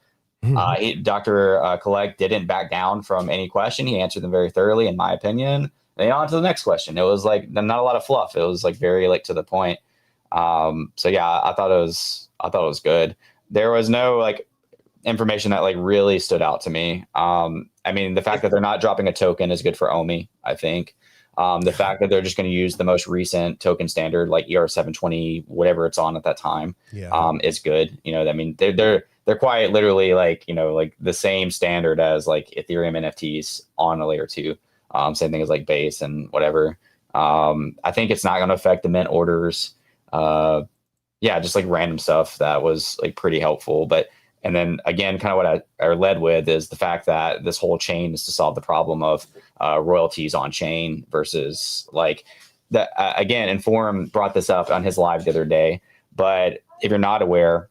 Dr. Collect didn't back down from any question. He answered them very thoroughly, in my opinion. Then on to the next question. It was like not a lot of fluff. It was like very like to the point. So yeah, I thought it was good. There was no like information that like really stood out to me. I mean, the fact that they're not dropping a token is good for Omi, I think. The fact that they're just going to use the most recent token standard, like ER720, whatever it's on at that time, is good. You know, I mean, they're quite literally like, you know, like the same standard as like Ethereum NFTs on a layer 2. Same thing as like base and whatever. I think it's not going to affect the mint orders. Yeah, just like random stuff that was like pretty helpful. But and then again, kind of what I led with is the fact that this whole chain is to solve the problem of royalties on chain versus like that. Again, Inform brought this up on his live the other day. But if you're not aware,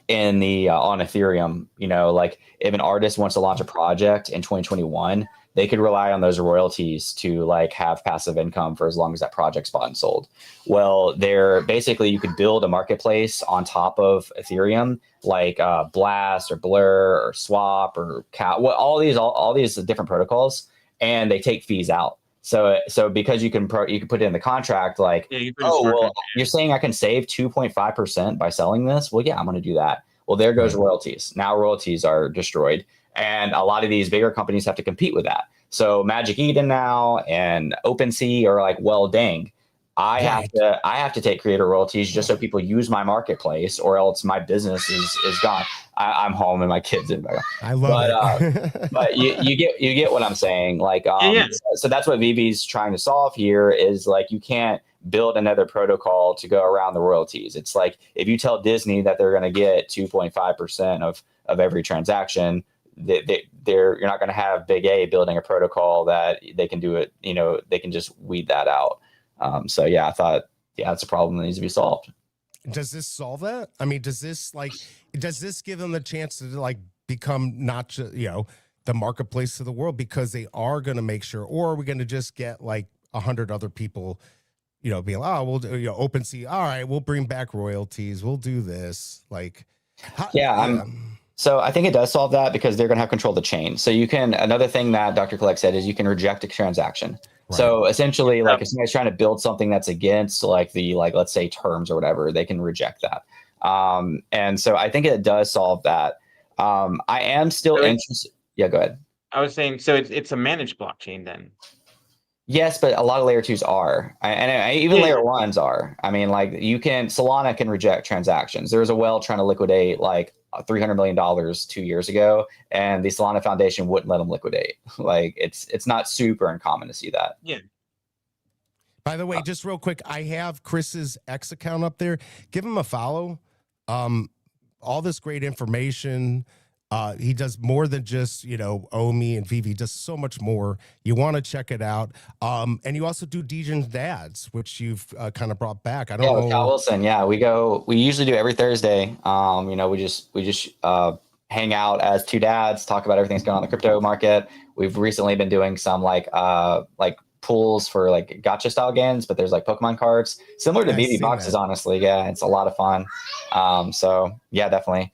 in the on Ethereum, you know, like if an artist wants to launch a project in 2021, they could rely on those royalties to like have passive income for as long as that project's bought and sold. Well, they're basically, you could build a marketplace on top of Ethereum, like Blast or Blur or Swap or all these different protocols, and they take fees out. So because you can put it in the contract, like, Yeah, you put a oh, smart well, contract. you're saying I can save 2.5% by selling this? Well, yeah, I'm going to do that. Well, there goes royalties. Now royalties are destroyed. And a lot of these bigger companies have to compete with that. So Magic Eden now and OpenSea are like, well, dang, I have to take creator royalties just so people use my marketplace, or else my business is gone. I'm home and my kids in background. I love it. But you get what I'm saying. Like, Yeah. so that's what VeVe's trying to solve here is like, you can't build another protocol to go around the royalties. It's like, if you tell Disney that they're going to get 2.5% of every transaction, you're not going to have Big A building a protocol that they can do it. You know, they can just weed that out. So yeah, I thought, yeah, it's a problem that needs to be solved. Does this solve that? I mean, does this give them the chance to like become not just, you know, the marketplace of the world, because they are going to make sure, or are we going to just get like 100 other people, you know, being, oh, we'll do, you know, OpenSea. All right, we'll bring back royalties. We'll do this. Like, so I think it does solve that, because they're going to have control of the chain. So another thing that Dr. Collect said is you can reject a transaction. Right. So essentially, like, if somebody's trying to build something that's against like let's say terms or whatever, they can reject that. And so I think it does solve that. I am still interested. Yeah, go ahead. I was saying, so it's a managed blockchain then. Yes, but a lot of layer 2s are, and even layer 1s are. I mean, like, Solana can reject transactions. There was a whale trying to liquidate like $300 million 2 years ago, and the Solana Foundation wouldn't let them liquidate. Like, it's not super uncommon to see that. Yeah. By the way, just real quick, I have Chris's X account up there. Give him a follow. All this great information. He does more than just, you know, Omi and VeVe. He does so much more. You want to check it out. And you also do Dejan's Dads, which you've kind of brought back. I don't know. Cal Wilson. Yeah, we usually do every Thursday. You know, we just hang out as two dads, talk about everything that's going on in the crypto market. We've recently been doing some like pools for like gacha style games, but there's like Pokemon cards similar to VeVe boxes. Honestly, yeah, it's a lot of fun. So yeah, definitely.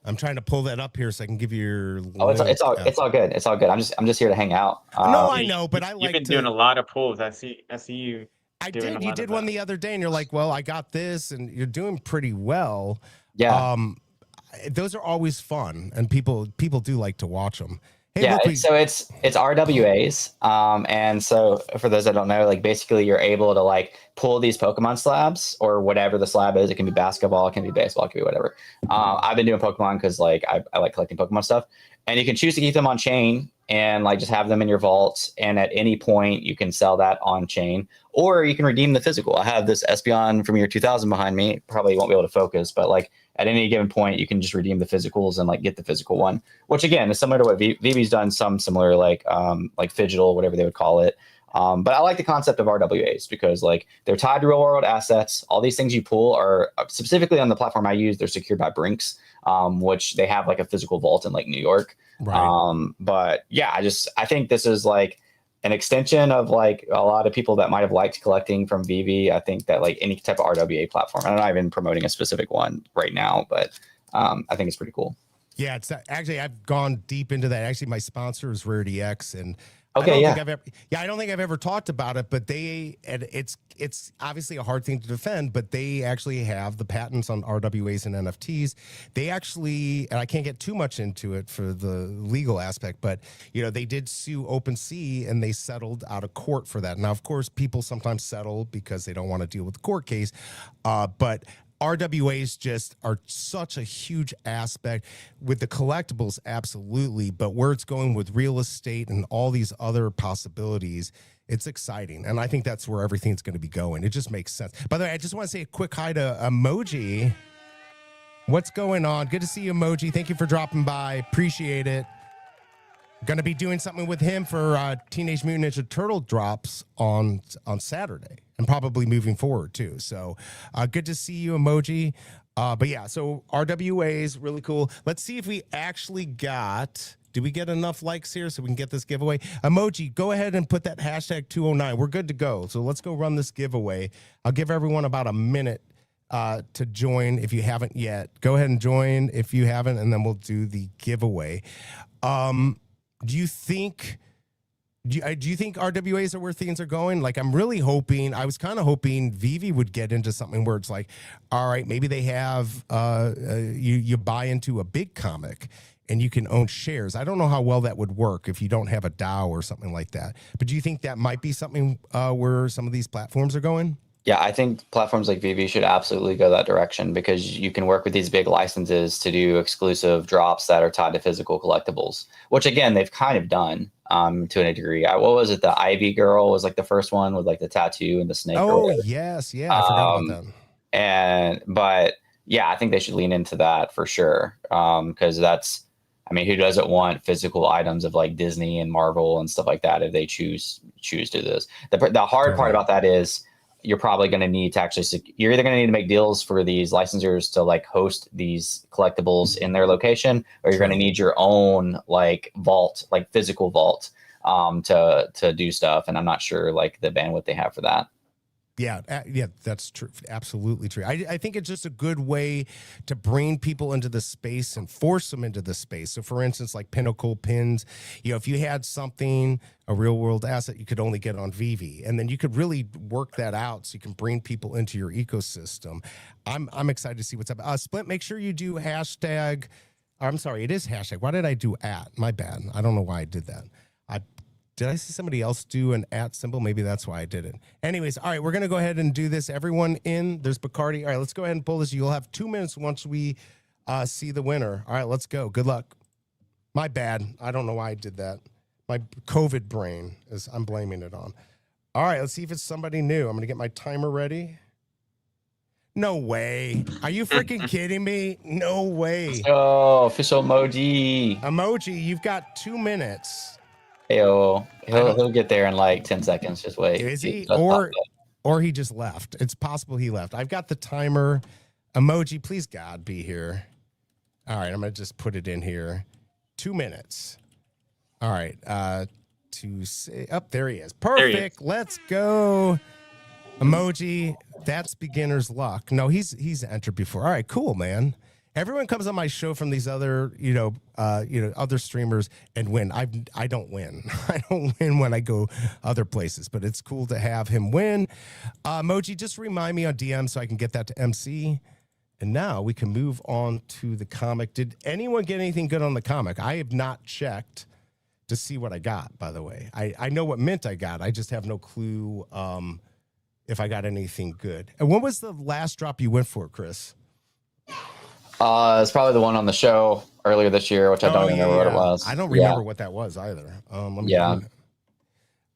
I'm trying to pull that up here so I can give you your. Oh, it's all good. It's all good. I'm just here to hang out. No, I know, but You've been doing a lot of pulls. I see you. I did. You did one the other day, and you're like, "Well, I got this," and you're doing pretty well. Yeah. Those are always fun, and people do like to watch them. Hey, yeah, so it's RWAs, and so for those that don't know, like, basically you're able to like pull these Pokemon slabs or whatever the slab is. It can be basketball, it can be baseball, it can be whatever. I've been doing Pokemon because like I like collecting Pokemon stuff, and you can choose to keep them on chain and like just have them in your vault, and at any point you can sell that on chain, or you can redeem the physical. I have this Espeon from year 2000 behind me. Probably won't be able to focus, but like at any given point, you can just redeem the physicals and like get the physical one, which again is similar to what VeVe's done. Some similar, like Phygital, whatever they would call it. But I like the concept of RWAs because like they're tied to real world assets. All these things you pull are specifically on the platform I use. They're secured by Brinks, which they have like a physical vault in like New York. Right. But yeah, I think this is like an extension of like a lot of people that might have liked collecting from VeVe. I think that like any type of RWA platform, I'm not even promoting a specific one right now, but I think it's pretty cool. Yeah, it's actually, I've gone deep into that. Actually, my sponsor is RarityX, and okay, I don't think I've ever talked about it, but it's obviously a hard thing to defend, but they actually have the patents on RWAs and NFTs. They actually, and I can't get too much into it for the legal aspect, but you know, they did sue OpenSea and they settled out of court for that. Now, of course, people sometimes settle because they don't want to deal with the court case, but RWAs just are such a huge aspect with the collectibles, absolutely. But where it's going with real estate and all these other possibilities, it's exciting. And I think that's where everything's going to be going. It just makes sense. By the way, I just want to say a quick hi to Emoji. What's going on? Good to see you, Emoji. Thank you for dropping by. Appreciate it. Going to be doing something with him for Teenage Mutant Ninja Turtle drops on Saturday, and probably moving forward too. So good to see you, Emoji. But yeah, so RWAs, really cool. Let's see if we actually did we get enough likes here so we can get this giveaway? Emoji, go ahead and put that hashtag 209. We're good to go. So let's go run this giveaway. I'll give everyone about a minute to join if you haven't yet. Go ahead and join if you haven't, and then we'll do the giveaway. Do you think Do you think RWAs are where things are going? Like, I'm really hoping, I was kind of hoping VeVe would get into something where it's like, all right, maybe they have, you buy into a big comic and you can own shares. I don't know how well that would work if you don't have a DAO or something like that. But do you think that might be something where some of these platforms are going? Yeah, I think platforms like VeVe should absolutely go that direction because you can work with these big licenses to do exclusive drops that are tied to physical collectibles, which again, they've kind of done to a degree. What was it? The Ivy girl was like the first one with like the tattoo and the snake. Oh, yes. Yeah, I forgot about that. But yeah, I think they should lean into that for sure. Because who doesn't want physical items of like Disney and Marvel and stuff like that if they choose to do this? The hard part about that is you're probably going to need to you're either going to need to make deals for these licensors to like host these collectibles in their location, or you're going to need your own like vault, like physical vault, to do stuff. And I'm not sure like the bandwidth they have for that. Yeah, that's true. Absolutely true. I think it's just a good way to bring people into the space and force them into the space. So, for instance, like Pinnacle pins, if you had something, a real world asset, you could only get on VeVe, and then you could really work that out so you can bring people into your ecosystem. I'm excited to see what's up. Splint, make sure you do hashtag. I'm sorry, it is hashtag. Why did I do at? My bad. I don't know why I did that. Did I see somebody else do an at symbol? Maybe that's why I did it. Anyways, all right, we're going to go ahead and do this. Everyone in, there's Bacardi. All right, let's go ahead and pull this. You'll have 2 minutes once we see the winner. All right, let's go. Good luck. My bad. I don't know why I did that. My COVID brain I'm blaming it on. All right, let's see if it's somebody new. I'm going to get my timer ready. No way. Are you freaking kidding me? No way. Oh, official emoji. Emoji, you've got 2 minutes. He'll get there in like 10 seconds. Just wait. Is he? Or he just left. It's possible he left. I've got the timer. Emoji, please God, be here. All right, I'm going to just put it in here. 2 minutes. All right. To say there he is. Perfect. Let's go. Emoji, that's beginner's luck. No, he's entered before. All right, cool, man. Everyone comes on my show from these other, other streamers and win. I don't win. I don't win when I go other places, but it's cool to have him win. Moji, just remind me on DM so I can get that to MC. And now we can move on to the comic. Did anyone get anything good on the comic? I have not checked to see what I got, by the way. I know what mint I got. I just have no clue if I got anything good. And what was the last drop you went for, Chris? It's probably the one on the show earlier this year, which I don't remember what it was. I don't remember what that was either. All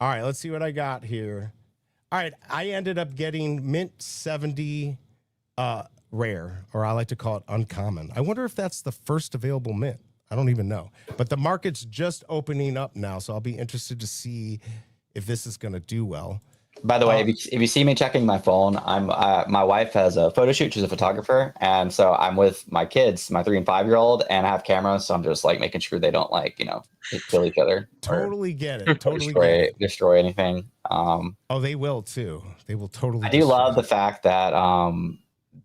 right, let's see what I got here. All right, I ended up getting mint 70 rare, or I like to call it uncommon. I wonder if that's the first available mint. I don't even know. But the market's just opening up now, so I'll be interested to see if this is going to do well. By the way, if you see me checking my phone, my wife has a photo shoot. She's a photographer, and so I'm with my kids, my 3 and 5-year-old, and I have cameras. So I'm just like making sure they don't kill each other. Totally get it. Totally destroy anything. They will too. They will totally. I do love the fact that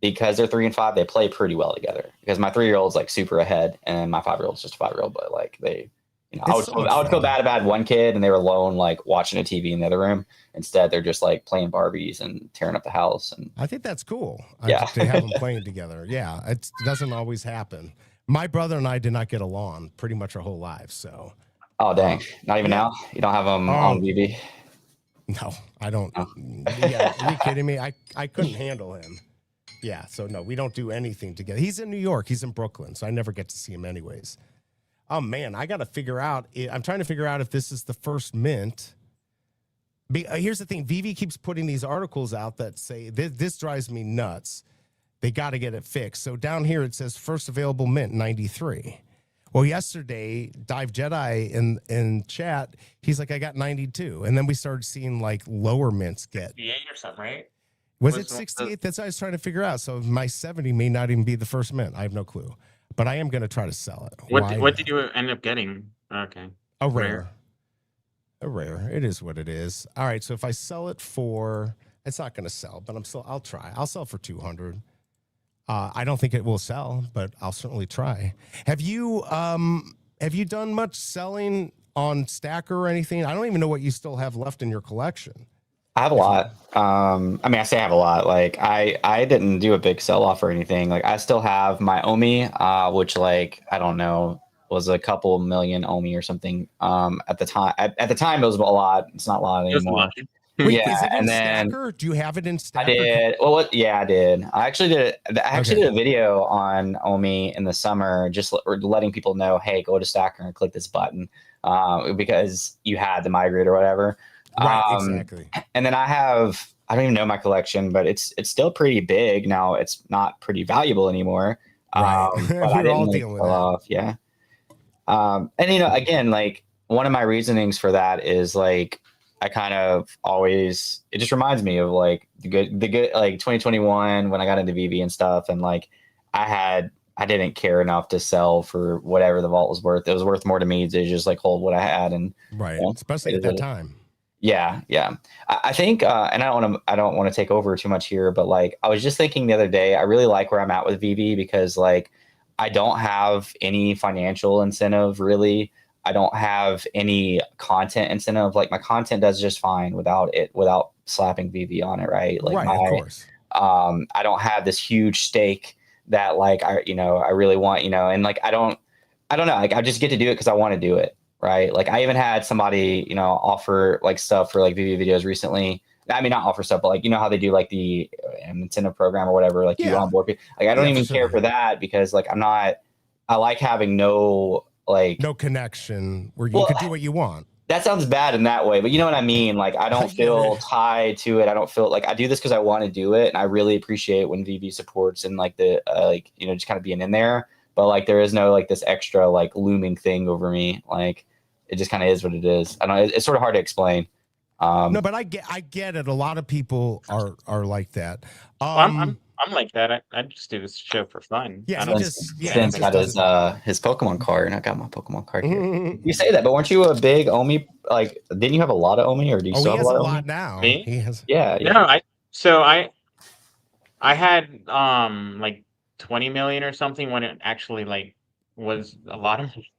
because they're 3 and 5, they play pretty well together. Because my 3-year-old's like super ahead, and my 5-year-old's just a 5-year-old, but like they. I would feel bad if I had one kid and they were alone, like watching a TV in the other room. Instead, they're just like playing Barbies and tearing up the house. And I think that's cool. Yeah, to have them playing together. Yeah, it doesn't always happen. My brother and I did not get along pretty much our whole lives. So, oh dang, not even now. You don't have them on VeVe? No, I don't. Oh. Yeah, are you kidding me? I couldn't handle him. Yeah, so no, we don't do anything together. He's in New York. He's in Brooklyn, so I never get to see him anyways. Oh, man, I got to figure out. I'm trying to figure out if this is the first mint. Here's the thing. VeVe keeps putting these articles out that say, this drives me nuts. They got to get it fixed. So down here, it says first available mint, 93. Well, yesterday, Dive Jedi in chat, he's like, I got 92. And then we started seeing like lower mints get. 68 or something, right? Was it 68? That's what I was trying to figure out. So my 70 may not even be the first mint. I have no clue. But I am going to try to sell it. What did you end up getting? Okay. A rare. A rare. It is what it is. All right. So if I sell it for, it's not going to sell, but I'll try. I'll sell for 200. I don't think it will sell, but I'll certainly try. Have you done much selling on Stacker or anything? I don't even know what you still have left in your collection. I have a lot. I mean, I say I have a lot. Like I didn't do a big sell off or anything. Like I still have my Omi, which like I don't know was a couple million Omi or something. At the time, at the time it was a lot. It's not a lot anymore. Wait, yeah, is it in and then Stacker? Do you have it in Stacker? I did. Well, yeah, I did. I actually did. Did a video on Omi in the summer, just letting people know, hey, go to Stacker and click this button, because you had to migrate or whatever. Right, exactly. And then I don't even know my collection, but it's still pretty big now. It's not pretty valuable anymore. Right. But I We're all dealing with that. Off. Yeah. And again, like one of my reasonings for that is like I kind of always, it just reminds me of like the good like 2021 when I got into VeVe and stuff, and like I didn't care enough to sell for whatever the vault was worth. It was worth more to me to just like hold what I had, and right, especially at that time. Yeah. I think, and I don't want to take over too much here, but like I was just thinking the other day, I really like where I'm at with VeVe because like I don't have any financial incentive really. I don't have any content incentive. Like my content does just fine without slapping VeVe on it, right? Like right, of course. I don't have this huge stake that like I really want, and like I don't know. Like I just get to do it because I want to do it. Right. Like I even had somebody, offer like stuff for like VeVe videos recently. I mean, not offer stuff, but like, how they do like the incentive program or whatever, like you onboard. Like I don't even care for that because like I like having no connection where you could do what you want. That sounds bad in that way, but you know what I mean? Like I don't feel tied to it. I don't feel like I do this because I want to do it. And I really appreciate when VeVe supports and like the just kind of being in there. But like there is no like this extra like looming thing over me. Like it just kind of is what it is. I don't know. It's sort of hard to explain. No, but I get it. A lot of people are like that. I'm like that. I just do this show for fun. Yeah, Vince got his Pokemon card, and I got my Pokemon card here. You say that, but weren't you a big Omi? Like, didn't you have a lot of Omi, or do you still have a lot now? Me? He has. Yeah. No, I had like 20 million or something when it actually like was a lot of money.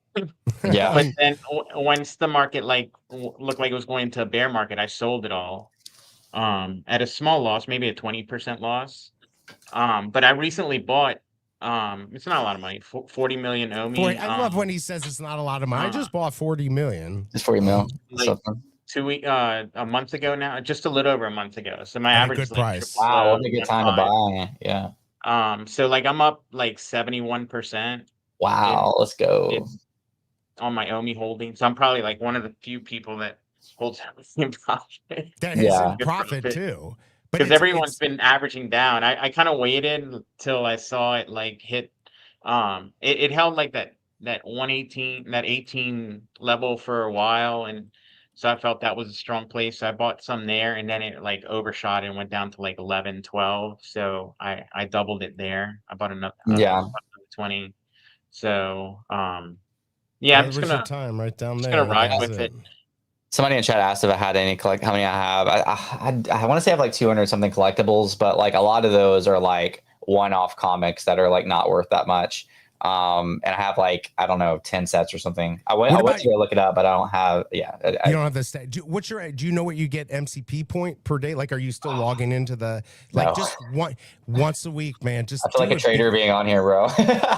Yeah. But then once the market like looked like it was going into a bear market, I sold it all at a small loss, maybe a 20% loss. But I recently bought it's not a lot of money, 40 million Omi. I love when he says it's not a lot of money. I just bought 40 million. It's 40 mil. Like a month ago now, just a little over a month ago. So my average good price. Wow, what a good time to buy. Yeah. So like I'm up like 71%. Wow, let's go. On my Omi holdings. So I'm probably like one of the few people that holds everything profit. That is a profit too. Because everyone's been averaging down. I kind of waited till I saw it like hit it held like that 118, that 18 level for a while, and so I felt that was a strong place. So I bought some there, and then it like overshot and went down to like 11, 12. So I doubled it there. I bought another 20. So I'm just gonna time right down there. Gonna ride with it. Somebody in chat asked if I had any how many I have. I want to say I have like 200 something collectibles, but like a lot of those are like one-off comics that are like not worth that much. And I have like, I don't know, 10 sets or something. I went to look it up, but I don't have. Yeah, you don't have the stat. Do you know what you get MCP point per day? Like, are you still logging into the just once a week, man? Just I feel like a trader being on here, bro.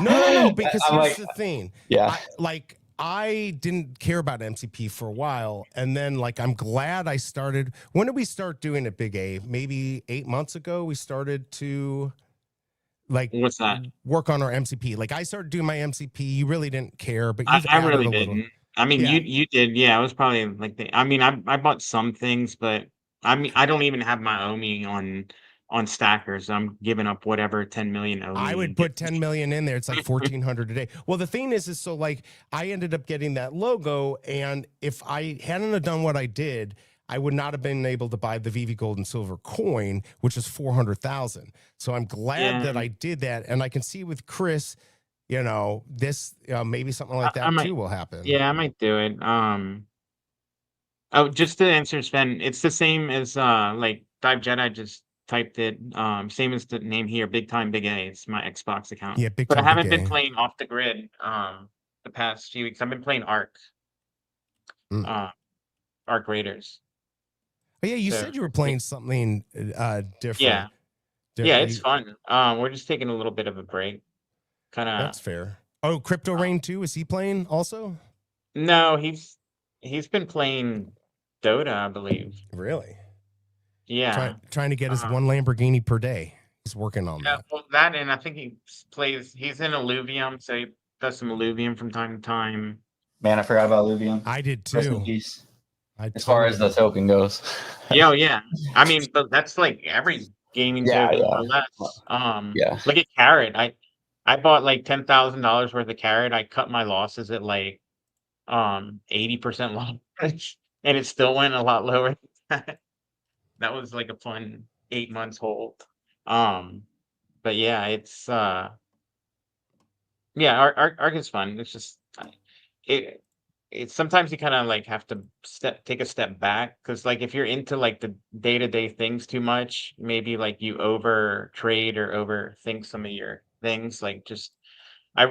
No, because here's the thing. Yeah, I didn't care about MCP for a while, and then like I'm glad I started. When did we start doing it, Big A? Maybe 8 months ago. We started to like what's that? Work on our MCP. Like I started doing my MCP. You really didn't care, but I really didn't. I mean, you did. Yeah, I was probably like I bought some things, but I mean, I don't even have my Omi on stackers. I'm giving up whatever 10 million Omi. I would put 10 million in there. It's like 1,400 a day. Well, the thing is so like I ended up getting that logo, and if I hadn't have done what I did, I would not have been able to buy the VeVe Gold and Silver coin, which is 400,000. So I'm glad that I did that, and I can see with Chris, this maybe something like that too will happen. Yeah, I might do it. Just to answer Sven, it's the same as like Dive Jedi just typed it. Same as the name here, Big Time Big A. It's my Xbox account. Yeah, Big Time. But I haven't been playing off the grid the past few weeks. I've been playing Ark. are graders. Oh, yeah, you So said you were playing something yeah, different. yeah, it's fun. We're just taking a little bit of a break. Kind of. That's fair. Oh, Crypto Rain 2, is he playing also? No, he's been playing Dota, I believe. Really? Yeah. Trying to get his Uh, one Lamborghini per day. He's working on yeah, that. well, that, and I think he's in Illuvium, so he does some Illuvium from time to time. Man, I forgot about Illuvium. I did Rest in too. peace. I As far as the token goes. Yeah, yeah. I mean, but that's like every gaming token, more or less. Yeah. Look at Carrot. I bought like $10,000 worth of Carrot. I cut my losses at like 80% loss, and it still went a lot lower than that. That was like a fun 8 months hold. But yeah, it's yeah, Arc is fun. It's just it it's sometimes you kind of like have to take a step back, because like if you're into like the day-to-day things too much, maybe like you over trade or overthink some of your things. Like just I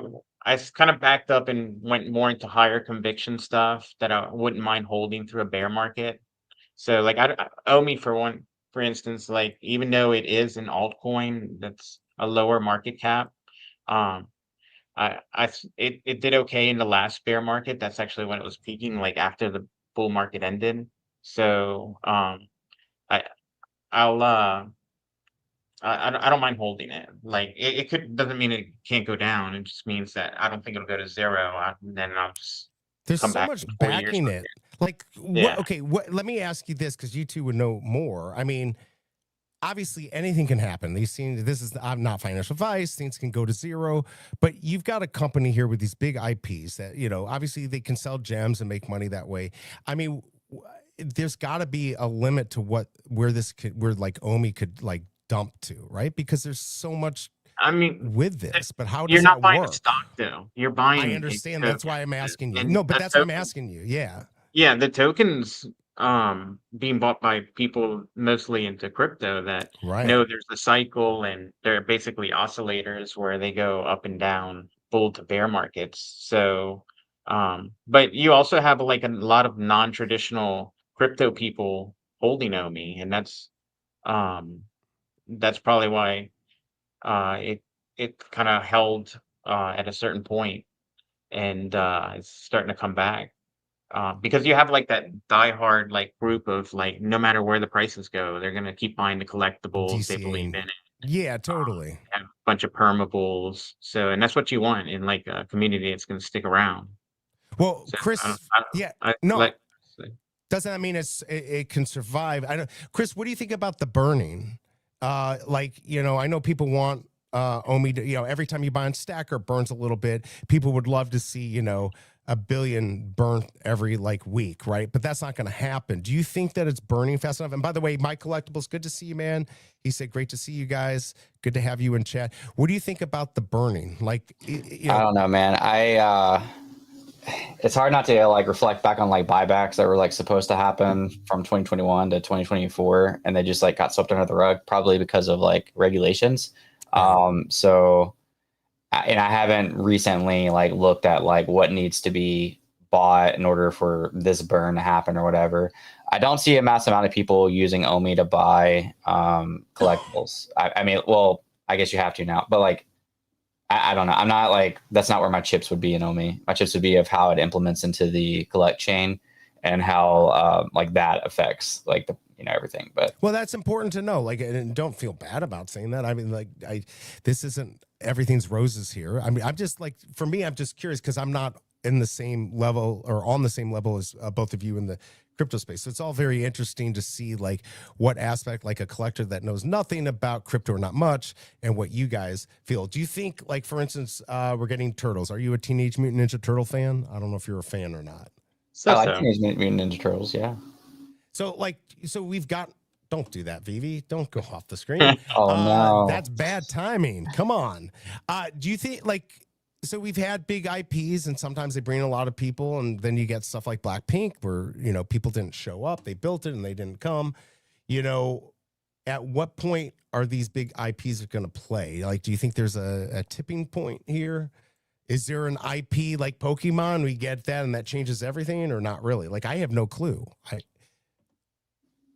kind of backed up and went more into higher conviction stuff that I wouldn't mind holding through a bear market. So like Omi, for instance, like even though it is an altcoin that's a lower market cap, um it did okay in the last bear market. That's actually when it was peaking, like after the bull market ended. So I I'll I don't mind holding it. Like it could doesn't mean it can't go down. It just means that I don't think it'll go to zero. Then I'll just There's come so back much in 4 years. backing it. Like, Yeah. okay, let me ask you this, because you two would know more. I mean, obviously anything can happen. I'm not financial advice. Things can go to zero, but you've got a company here with these big IPs that, obviously they can sell gems and make money that way. I mean, there's got to be a limit to where like Omi could like dump to, right? Because there's so much I mean, with this, but how does you're not that buying a work? stock though. You're buying I a understand. That's why I'm token, asking you. and No, but that that's why I'm token, asking you. Yeah. yeah, the tokens being bought by people mostly into crypto that Right. know there's a cycle, and they're basically oscillators where they go up and down, bull to bear markets. So but you also have like a lot of non-traditional crypto people holding Omi, and um that's probably why it kind of held at a certain point, and it's starting to come back. Because you have like that diehard like group of like, no matter where the prices go, they're gonna keep buying the collectibles. They believe DCing. in it. Yeah, totally. Have a bunch of permables. So, and that's what you want in like a community that's gonna stick around. Well, So Chris, yeah, I no, like. doesn't that mean it can survive? I don't, Chris, what do you think about the burning? Like, I know people want Omi to, every time you buy on Stacker, it burns a little bit. People would love to see, a billion burnt every like week, right? But that's not going to happen. Do you think that it's burning fast enough? And by the way, my Collectibles, good to see you, man. He said, great to see you guys. Good to have you in chat. What do you think about the burning? Like, I don't know, man. It's hard not to like reflect back on like buybacks that were like supposed to happen from 2021 to 2024, and they just like got swept under the rug, probably because of like regulations. Right. So, and I haven't recently like looked at like what needs to be bought in order for this burn to happen or whatever. I don't see a mass amount of people using Omi to buy collectibles. I mean, well, I guess you have to now, but like, I don't know. I'm not like, that's not where my chips would be in Omi. My chips would be of how it implements into the collect chain and how like that affects like the, everything. But well, that's important to know. Like, and don't feel bad about saying that. I mean, like, this isn't everything's roses here. I mean, I'm just like, for me, I'm just curious because I'm not in the same level or on the same level as both of you in the crypto space. So it's all very interesting to see like what aspect, like a collector that knows nothing about crypto or not much, and what you guys feel. Do you think, like, for instance, we're getting turtles? Are you a Teenage Mutant Ninja Turtle fan? I don't know if you're a fan or not. I like Teenage Mutant Ninja Turtles. Yeah. So we've got. Don't do that, VeVe. Don't go off the screen. Oh no, that's bad timing. Come on. Do you think like? So we've had big IPs, and sometimes they bring a lot of people, and then you get stuff like Blackpink, where people didn't show up. They built it, and they didn't come. At what point are these big IPs going to play? Like, do you think there's a tipping point here? Is there an IP like Pokemon? We get that and that changes everything, or not really? Like, I have no clue.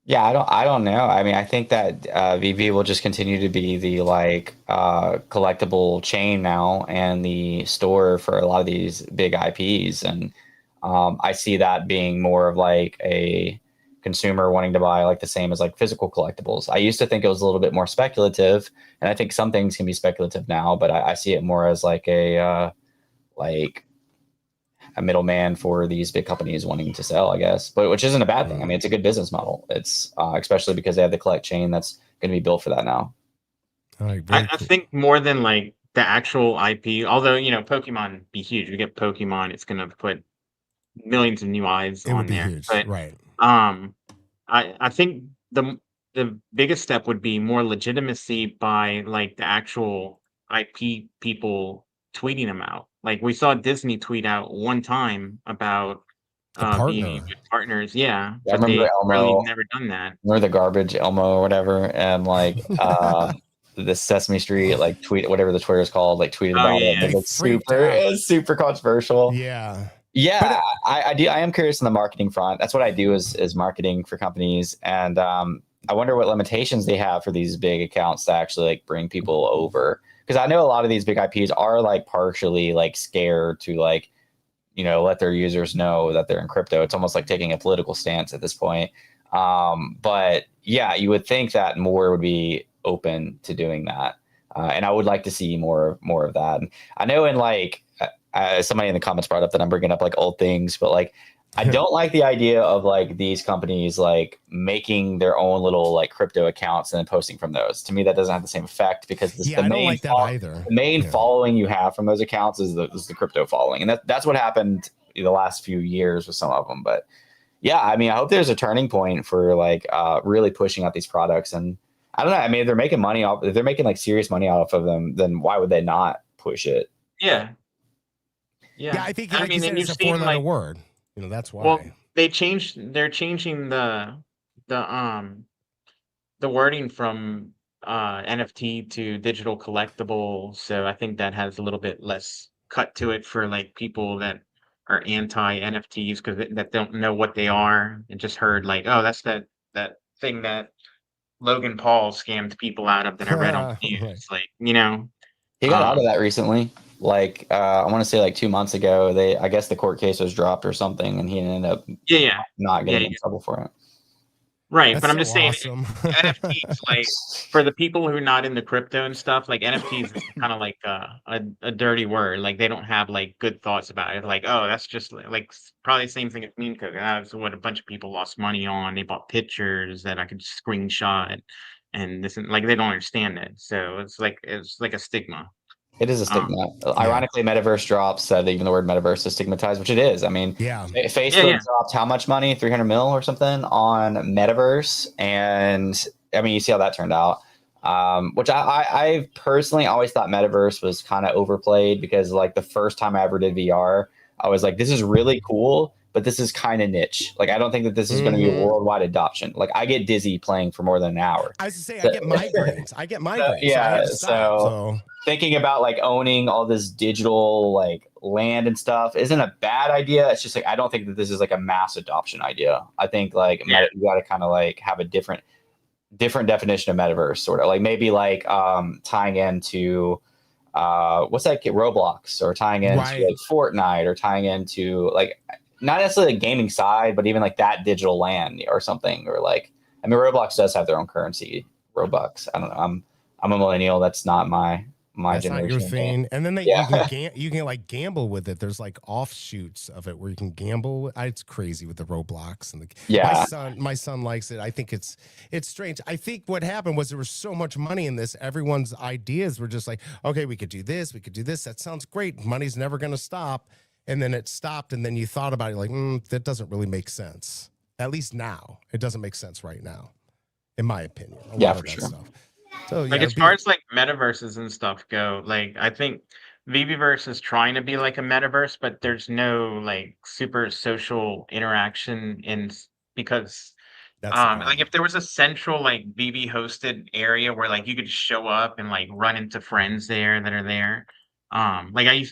Yeah, I don't know. I mean, I think that VeVe will just continue to be the like collectible chain now and the store for a lot of these big IPs, and I see that being more of like a consumer wanting to buy like the same as like physical collectibles. I used to think it was a little bit more speculative, and I think some things can be speculative now, but I see it more as like a middleman for these big companies wanting to sell, I guess, but which isn't a bad thing. I mean, it's a good business model. It's especially because they have the collect chain that's going to be built for that now. All right, I think more than like the actual IP, although, Pokemon be huge. We get Pokemon, it's going to put millions of new eyes It on would be there. huge, But right? I think the biggest step would be more legitimacy by like the actual IP people tweeting them out. Like we saw Disney tweet out one time about A being partner. good partners, yeah, Yeah, I but remember they really Elmo, never done that. or the garbage Elmo or whatever, and like the Sesame Street like tweet, whatever the Twitter is called, like tweeted Oh about yeah, it. yeah. And They it's freaked super, out. it's super controversial. Yeah. Yeah, But I do. I am curious in the marketing front. That's what I do is marketing for companies, and I wonder what limitations they have for these big accounts to actually like bring people over. Because I know a lot of these big IPs are like partially like scared to like let their users know that they're in crypto. It's almost like taking a political stance at this point. But yeah, you would think that more would be open to doing that, and I would like to see more of that. And I know in like somebody in the comments brought up that I'm bringing up like old things, but like I don't like the idea of like these companies like making their own little like crypto accounts and then posting from those. To me, that doesn't have the same effect because I don't like that either. The main Yeah. following you have from those accounts is the crypto following, and that's what happened the last few years with some of them. But yeah, I mean, I hope there's a turning point for like really pushing out these products. And I don't know. I mean, if they're making money off, if they're making like serious money off of them, then why would they not push it? Yeah. Yeah, I think like I you mean, said, and it's you've a seen four-letter like, word. That's why. well, they're changing the wording from NFT to digital collectible. So I think that has a little bit less cut to it for like people that are anti NFTs because that don't know what they are and just heard like, oh, that's that thing that Logan Paul scammed people out of that I read on the news. Right. Like, He got out of that recently. Like I want to say like 2 months ago, I guess the court case was dropped or something, and he ended up not getting in trouble for it. Right, That's but I'm so just saying awesome. NFTs, like for the people who are not in the crypto and stuff, like NFTs is kind of like a dirty word. Like they don't have like good thoughts about it. Like, oh, that's just like probably the same thing as meme cooking. That's what a bunch of people lost money on. They bought pictures that I could screenshot, and this and like they don't understand it. So it's like a stigma. It is a stigma. Ironically, Metaverse drops said that even the word metaverse is stigmatized, which it is. I mean, Yeah. Facebook dropped how much money? 300 mil or something on Metaverse. And I mean, you see how that turned out. Which I personally always thought Metaverse was kind of overplayed because like the first time I ever did VR, I was like, this is really cool, but this is kind of niche. Like, I don't think that this is going to be a worldwide adoption. Like, I get dizzy playing for more than an hour. I was to say, I get migraines. Yeah. So thinking about like owning all this digital like land and stuff isn't a bad idea. It's just like I don't think that this is like a mass adoption idea. I think like you got to kind of like have a different definition of metaverse, sort of like maybe like tying into what's that, Roblox, or tying into like Fortnite, or tying into like not necessarily a gaming side, but even like that digital land or something. Or like, I mean, Roblox does have their own currency, Robux. I don't know. I'm a millennial. That's not my that's generation. not your thing. And then you can like gamble with it. There's like offshoots of it where you can gamble. It's crazy with the Roblox and my son likes it. I think it's strange. I think what happened was there was so much money in this. Everyone's ideas were just like, okay, we could do this. That sounds great. Money's never going to stop. And then it stopped. And then you thought about it like, that doesn't really make sense. At least now it doesn't make sense right now, in my opinion. For sure. Stuff. So, like as far as like metaverses and stuff go, like I think VeVeverse is trying to be like a metaverse, but there's no like super social interaction because like if there was a central like VeVe hosted area where like you could show up and like run into friends there that are there, Like I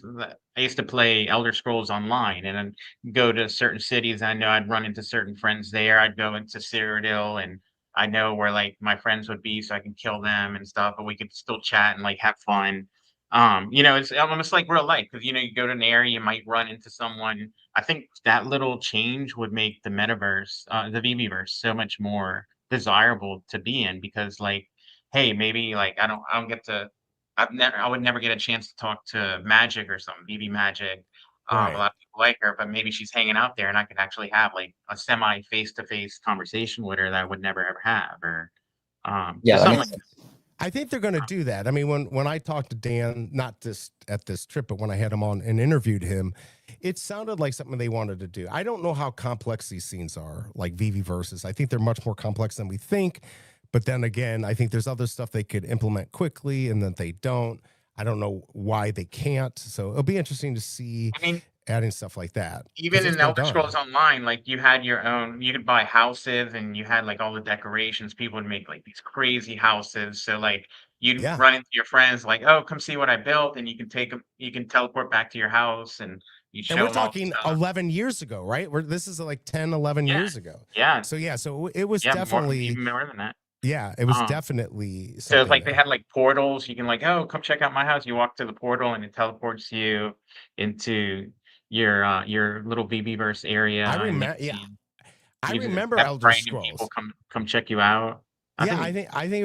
used to play Elder Scrolls Online, and then go to certain cities. I know I'd run into certain friends there. I'd go into Cyrodiil, and I know where like my friends would be, so I can kill them and stuff. But we could still chat and like have fun. It's almost like real life because you go to an area, you might run into someone. I think that little change would make the metaverse, the VVverse, so much more desirable to be in because like, hey, maybe like I don't get to I would never get a chance to talk to Magic or something, BB Magic. A Right. lot of people like her, but maybe she's hanging out there and I could actually have like a semi face-to-face conversation with her that I would never ever have, or Yeah, just that something makes like sense. I think they're going to do that. I mean, when I talked to Dan, not this at this trip, but when I had him on and interviewed him, it sounded like something they wanted to do. I don't know how complex these scenes are, like VV versus. I think they're much more complex than we think. But then again, I think there's other stuff they could implement quickly and that they don't. I don't know why they can't. So it'll be interesting to see I mean, adding stuff like that because even it's in been Elder done. Scrolls Online, like you had your own, you could buy houses and you had like all the decorations. People would make like these crazy houses. So like you'd Yeah. run into your friends like, oh, come see what I built, and you can take them, you can teleport back to your house and you And show we're them all the talking stuff. 11 years ago, right? This is like 10, 11 Yeah, years ago. yeah, So yeah, so it was yeah, more, definitely, even more than that. yeah, it was Um, definitely so it's something like they there. had like portals. You can like, oh, come check out my house. You walk to the portal and it teleports you into your little VB area, I and remember, yeah, you I can remember have Elder random people Scrolls. come check you out. I Yeah, think I think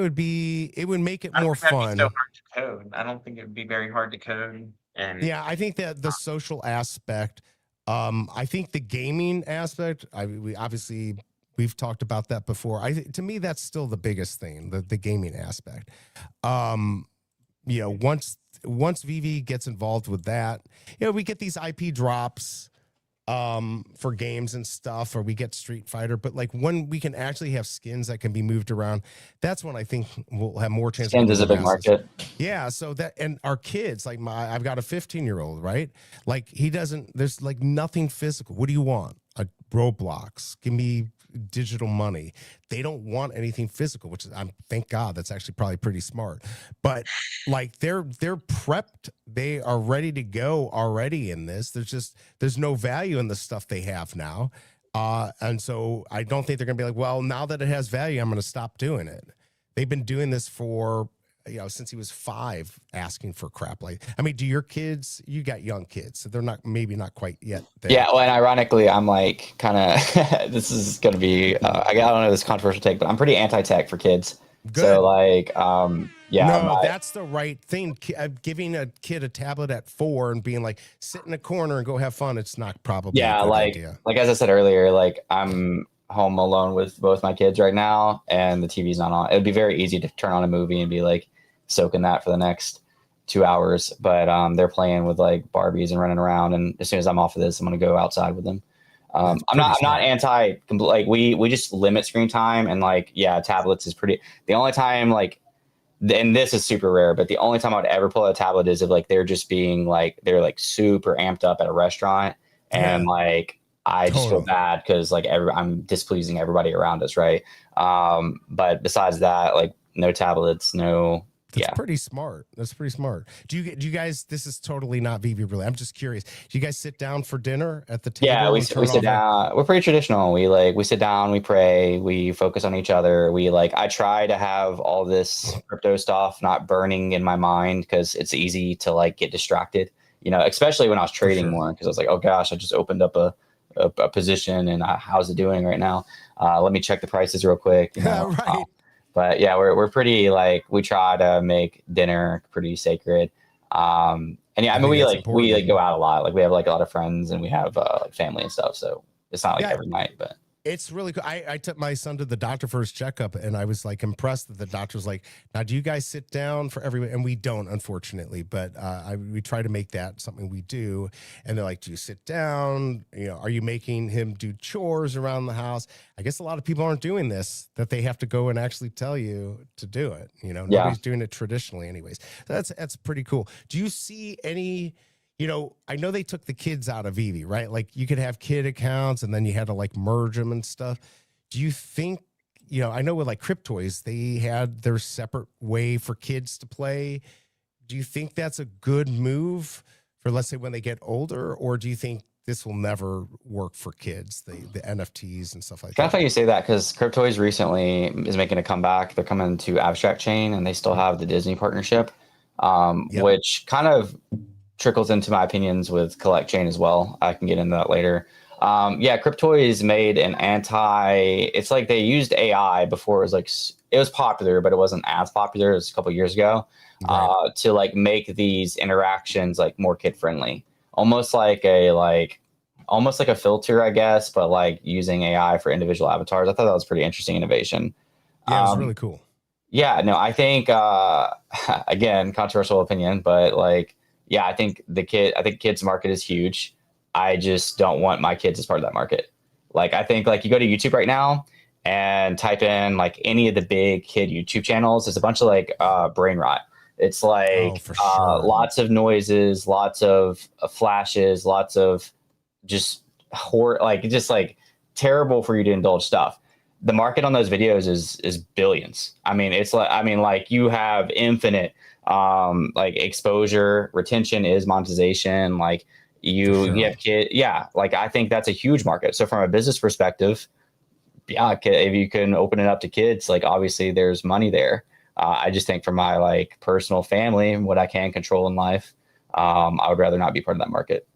it would make it I don't more think that'd be so fun. hard to code. I don't think it would be very hard to code. And Yeah, I think that the social aspect, I think the gaming aspect, we obviously we've talked about that before. To me that's still the biggest thing, the gaming aspect. Um, once VV gets involved with that, we get these IP drops for games and stuff, or we get Street Fighter, but like when we can actually have skins that can be moved around, that's when I think we'll have more chance of Skins getting is the a big masses. market. Yeah, so that, and our kids, like I've got a 15-year-old, right? Like he doesn't, there's like nothing physical. What do you want? A Roblox? Give me digital money. They don't want anything physical, which is, thank God, that's actually probably pretty smart. But like they're prepped, they are ready to go already in this. There's no value in the stuff they have now. And so I don't think they're gonna be like, well, now that it has value, I'm gonna stop doing it. They've been doing this for since he was 5, asking for crap. Like, I mean, do your kids, you got young kids, so they're maybe not quite yet there. Yeah, well, and ironically, I'm like kind of this is gonna be I don't know this controversial take, but I'm pretty anti-tech for kids. Good. So like, yeah, No, that's the right thing. Giving a kid a tablet at 4 and being like, sit in a corner and go have fun. It's not probably a good idea. Like as I said earlier, like I'm home alone with both my kids right now, and the TV's not on. It would be very easy to turn on a movie and be like soaking that for the next 2 hours, but they're playing with like Barbies and running around, and as soon as I'm off of this, I'm gonna go outside with them. I'm not anti, like we just limit screen time, and like tablets is pretty. The only time like, and this is super rare, but the only time I would ever pull out a tablet is if like they're just being like they're like super amped up at a restaurant, and like I just feel bad because like I'm displeasing everybody around us, right? But besides that, like no tablets, no. That's pretty smart. That's pretty smart. Do you guys, this is totally not VV really. I'm just curious. Do you guys sit down for dinner at the table? Yeah, we sit down. We're pretty traditional. We sit down, we pray, we focus on each other. I try to have all this crypto stuff not burning in my mind because it's easy to like get distracted, especially when I was trading more, because I was like, oh gosh, I just opened up a position and how's it doing right now? Let me check the prices real quick. Right. But yeah, we're pretty like, we try to make dinner pretty sacred. And yeah, I mean, we go out a lot. Like we have like a lot of friends and we have like family and stuff. So it's not like every night, but it's really cool. I took my son to the doctor for his checkup, and I was like impressed that the doctor was like, now do you guys sit down for everyone? And we don't, unfortunately, but we try to make that something we do. And they're like, do you sit down? Are you making him do chores around the house? I guess a lot of people aren't doing this, that they have to go and actually tell you to do it. Nobody's doing it traditionally anyways. That's pretty cool. Do you see any, I know they took the kids out of VeVe, right? Like you could have kid accounts and then you had to like merge them and stuff. Do you think, I know with like Cryptoys, they had their separate way for kids to play. do you think that's a good move for, let's say, when they get older, or do you think this will never work for kids, the NFTs and stuff like Kind that? of funny you say that because Cryptoys recently is making a comeback. They're coming to Abstract Chain, and they still have the Disney partnership, which kind of trickles into my opinions with Collect Chain as well. I can get into that later. Yeah, Cryptoys made an it's like they used AI before. It was popular, but it wasn't as popular. It was a couple years ago, to like make these interactions like more kid friendly, almost like a filter, I guess, but like using AI for individual avatars. I thought that was pretty interesting innovation. Yeah, it was really cool. Yeah, no, I think again, controversial opinion, but like, yeah, I think kids market is huge. I just don't want my kids as part of that market. Like, I think like you go to YouTube right now and type in like any of the big kid YouTube channels, there's a bunch of like brain rot. It's like lots of noises, lots of flashes, lots of just like terrible for you to indulge stuff. The market on those videos is billions. I mean, like you have infinite like exposure, retention is monetization. Like you have kids. Yeah. Like I think that's a huge market. So from a business perspective, yeah, if you can open it up to kids, like obviously there's money there. I just think for my like personal family and what I can control in life, I would rather not be part of that market.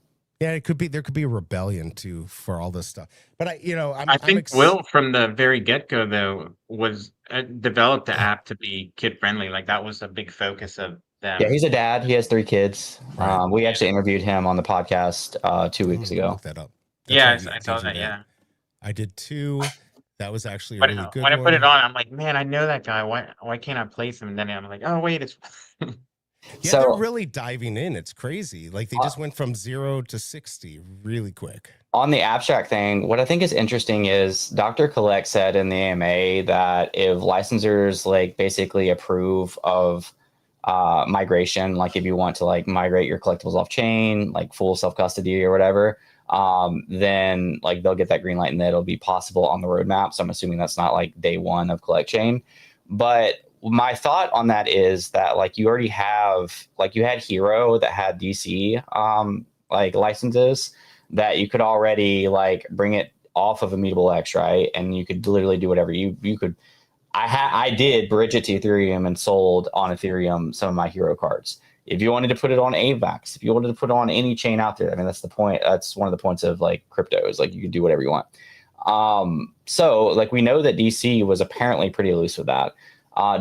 Yeah, there could be a rebellion too for all this stuff. But I think Will from the very get-go though was developed the app to be kid friendly. Like that was a big focus of them. Yeah, he's a dad. He has 3 kids. Right. We actually interviewed him on the podcast 2 weeks ago. Look that up. Yeah, I saw that. Yeah, I did too. That was actually a really good when one. I put it on, I'm like, man, I know that guy. Why can't I place him? And then I'm like, oh wait, it's. Yeah, they're really diving in. It's crazy. Like they just went from 0 to 60 really quick. On the abstract thing, what I think is interesting is Dr. Collect said in the AMA that if licensors like basically approve of migration, like if you want to like migrate your collectibles off chain, like full self-custody or whatever, then like they'll get that green light and that'll be possible on the roadmap. So I'm assuming that's not like day one of Collect Chain. But my thought on that is that like you already have, like you had Hero that had DC like licenses that you could already like bring it off of Immutable X, right? And you could literally do whatever you could. I did bridge it to Ethereum and sold on Ethereum some of my Hero cards. If you wanted to put it on AVAX, if you wanted to put it on any chain out there, I mean, that's the point. That's one of the points of like crypto is like you can do whatever you want. So like we know that DC was apparently pretty loose with that.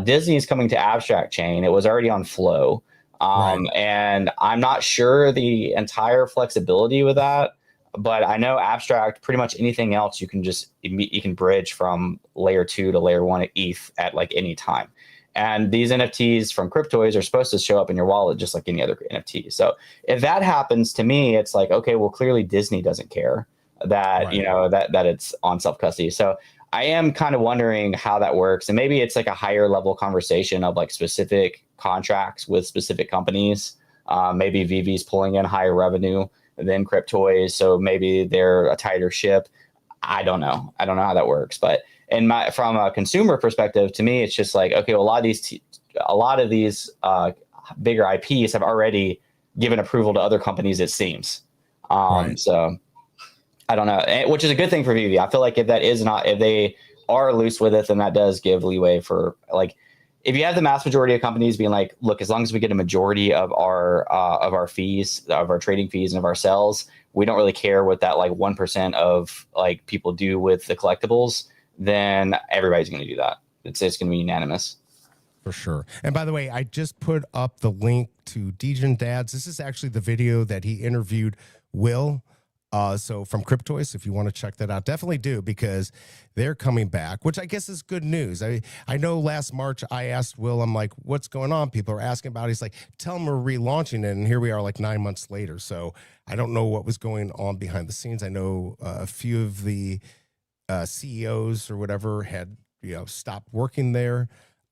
Disney is coming to Abstract Chain. It was already on Flow. And I'm not sure the entire flexibility with that, but I know Abstract, pretty much anything else you can bridge from layer 2 to layer 1 at ETH at like any time. And these NFTs from Cryptoys are supposed to show up in your wallet just like any other NFT. So if that happens, to me, it's like, okay, well, clearly Disney doesn't care that, you know, that it's on self-custody. So I am kind of wondering how that works. And maybe it's like a higher level conversation of like specific contracts with specific companies. Maybe VeVe's pulling in higher revenue than Cryptoys. So maybe they're a tighter ship. I don't know. I don't know how that works. But from a consumer perspective, to me, it's just like, okay, well, a lot of these bigger IPs have already given approval to other companies, it seems. So I don't know, which is a good thing for VeVe. I feel like if they are loose with it, then that does give leeway for like, if you have the mass majority of companies being like, look, as long as we get a majority of our fees, of our trading fees and of our sales, we don't really care what that like 1% of like people do with the collectibles, then everybody's going to do that. It's going to be unanimous. For sure. And by the way, I just put up the link to Degen Dads. This is actually the video that he interviewed Will. So from Cryptoys, if you want to check that out, definitely do, because they're coming back, which I guess is good news. I know last March I asked Will, I'm like, what's going on? People are asking about it. He's like, tell them we're relaunching it. And here we are like 9 months later. So I don't know what was going on behind the scenes. I know a few of the CEOs or whatever had, stopped working there.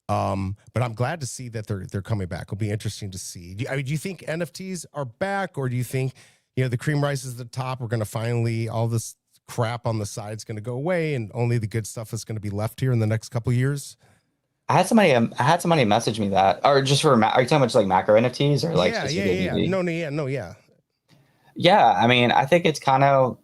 But I'm glad to see that they're coming back. It'll be interesting to see. Do you think NFTs are back, or do you think, the cream rises at the top? We're going to finally, all this crap on the side is going to go away and only the good stuff is going to be left here in the next couple of years? I had somebody message me that, or just for, are you talking about just like macro NFTs or like specifically yeah. VeVe? No, yeah. Yeah, I mean, I think it's kind of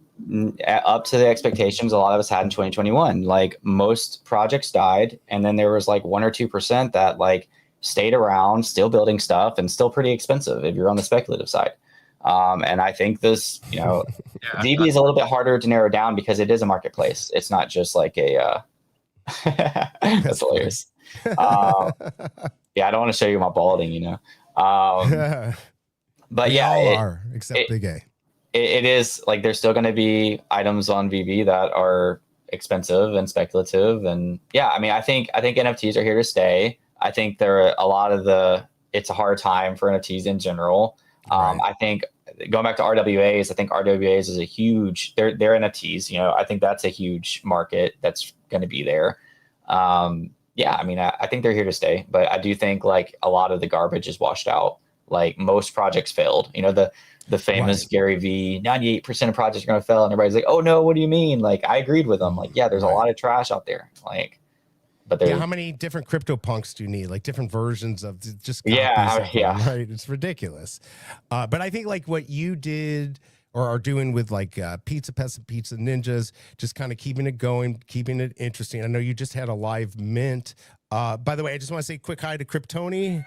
up to the expectations a lot of us had in 2021. Like most projects died, and then there was like 1 or 2% that like stayed around, still building stuff, and still pretty expensive if you're on the speculative side. And I think this, VeVe is a little bit harder to narrow down because it is a marketplace. It's not just like a. That's hilarious. Yeah, I don't want to show you my balding, but we yeah, all are except Big A. It is like there's still going to be items on VeVe that are expensive and speculative, and yeah, I mean, I think NFTs are here to stay. I think there are a lot of it's a hard time for NFTs in general. Right. I think going back to RWAs, I think RWAs is a huge. They're NFTs. I think that's a huge market that's going to be there. Yeah, I mean, I think they're here to stay, but I do think like a lot of the garbage is washed out. Like most projects failed. The famous Gary V, 98% of projects are going to fail. And everybody's like, oh no, what do you mean? Like, I agreed with them. Like, yeah, there's a lot of trash out there. Like, but there's how many different crypto punks do you need? Like different versions of just copies of yeah, them, right? It's ridiculous. But I think like what you did or are doing with like Pizza Pets and Pizza Ninjas, just kind of keeping it going, keeping it interesting. I know you just had a live mint. By the way, I just want to say quick hi to Kryptoni.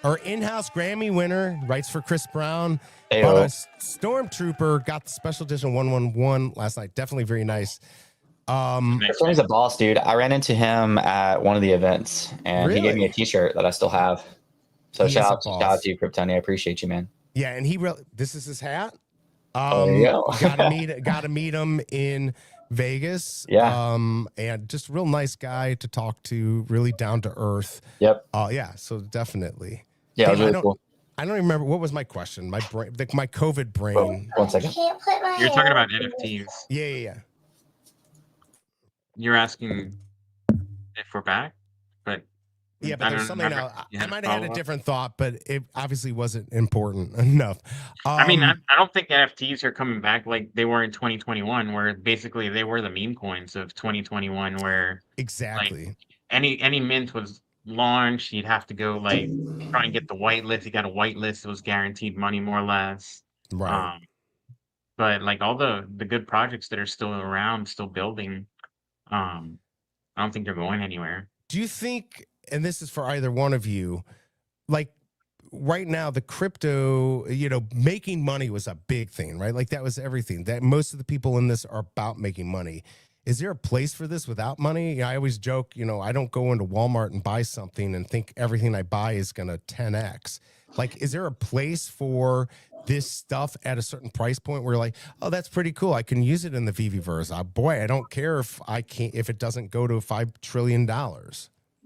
Our in-house Grammy winner, writes for Chris Brown. But a Stormtrooper got the special edition 111 last night. Definitely very nice. Kryptoni's a boss, dude. I ran into him at one of the events, and he gave me a T-shirt that I still have. So shout out to you, Kryptoni. I appreciate you, man. Yeah, and this is his hat. There you go. gotta meet him in Vegas. Yeah. And just real nice guy to talk to, really down to earth. Yep. Yeah, so definitely. Yeah, it was really cool. I don't even remember what was my question. My brain, my COVID brain. 1 second. You're talking about NFTs. Yeah. You're asking if we're back, but yeah, but there's something else. I might have had a different thought, but it obviously wasn't important enough. I mean, I don't think NFTs are coming back like they were in 2021, where basically they were the meme coins of 2021, where exactly like, any mint was launched, you'd have to go like try and get the whitelist. You got a whitelist, it was guaranteed money more or less. Right. But like all the good projects that are still around, still building, I don't think they're going anywhere. Do you think, and this is for either one of you, like right now the crypto, making money was a big thing, right? Like that was everything. That most of the people in this are about making money. Is there a place for this without money? I always joke, I don't go into Walmart and buy something and think everything I buy is going to 10x. Like, is there a place for this stuff at a certain price point where you're like, oh, that's pretty cool, I can use it in the VeVeverse? Boy, I don't care if it doesn't go to $5 trillion.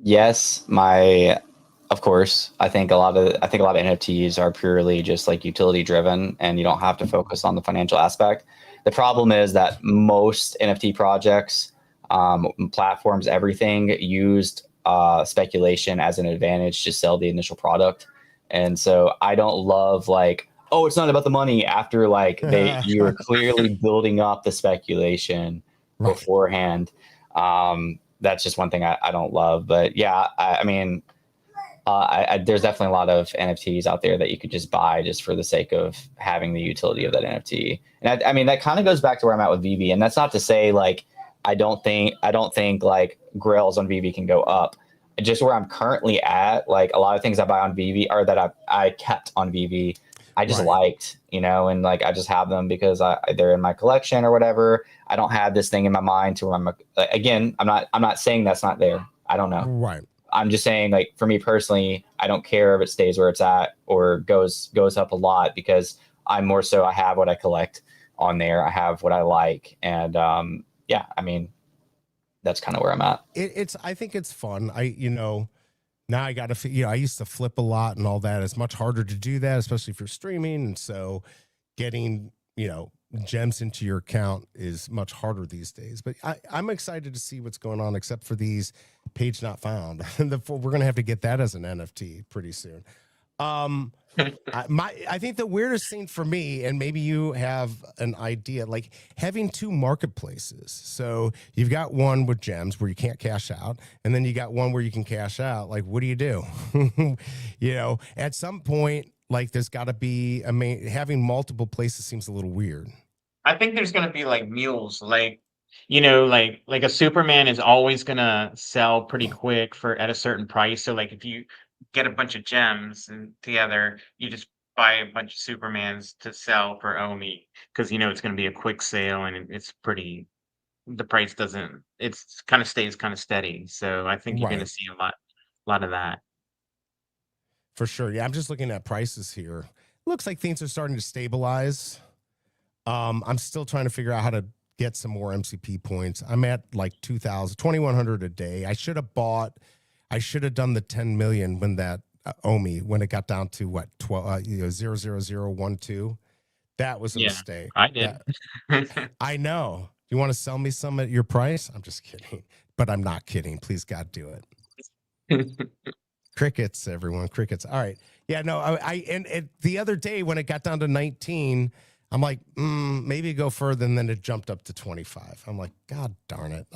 Yes, of course. I think a lot of NFTs are purely just like utility driven, and you don't have to focus on the financial aspect. The problem is that most NFT projects, platforms, everything used speculation as an advantage to sell the initial product. And so I don't love like, oh, it's not about the money after like you were clearly building up the speculation beforehand. That's just one thing I don't love. But yeah, I mean, there's definitely a lot of NFTs out there that you could just buy just for the sake of having the utility of that NFT. And I mean, that kind of goes back to where I'm at with VeVe. And that's not to say like, I don't think like grails on VeVe can go up. Just where I'm currently at, like a lot of things I buy on VeVe are that I kept on VeVe. I just liked, and like I just have them because they're in my collection or whatever. I don't have this thing in my mind to where I'm not saying that's not there. I don't know. Right. I'm just saying, like, for me personally, I don't care if it stays where it's at or goes up a lot, because I'm more so I have what I collect on there. I have what I like. And yeah, I mean, that's kind of where I'm at. I think it's fun. Now I got to, I used to flip a lot and all that. It's much harder to do that, especially if you're streaming. And so getting, gems into your account is much harder these days. But I'm excited to see what's going on, except for these page not found. We're going to have to get that as an NFT pretty soon. I think the weirdest thing for me, and maybe you have an idea, like having two marketplaces. So you've got one with gems where you can't cash out, and then you got one where you can cash out. Like, what do you do? You know, at some point, like there's got to be having multiple places seems a little weird. I think there's gonna be like mules, like like a Superman is always gonna sell pretty quick for at a certain price. So like if you get a bunch of gems and together, you just buy a bunch of Supermans to sell for Omi because it's gonna be a quick sale and it's pretty. The price doesn't. It's kind of stays kind of steady. So I think you're gonna Right. see a lot of that. For sure. Yeah, I'm just looking at prices here. Looks like things are starting to stabilize. I'm still trying to figure out how to get some more MCP points. I'm at like 2,100 a day. I should have done the 10 million when that Omi, when it got down to what, 12, 00012. That was a Yeah, mistake. I did. I know. You want to sell me some at your price? I'm just kidding, but I'm not kidding. Please, God, do it. Crickets, everyone. Crickets. All right. Yeah, no, and the other day when it got down to 19, I'm like, maybe go further, and then it jumped up to 25. I'm like, God darn it.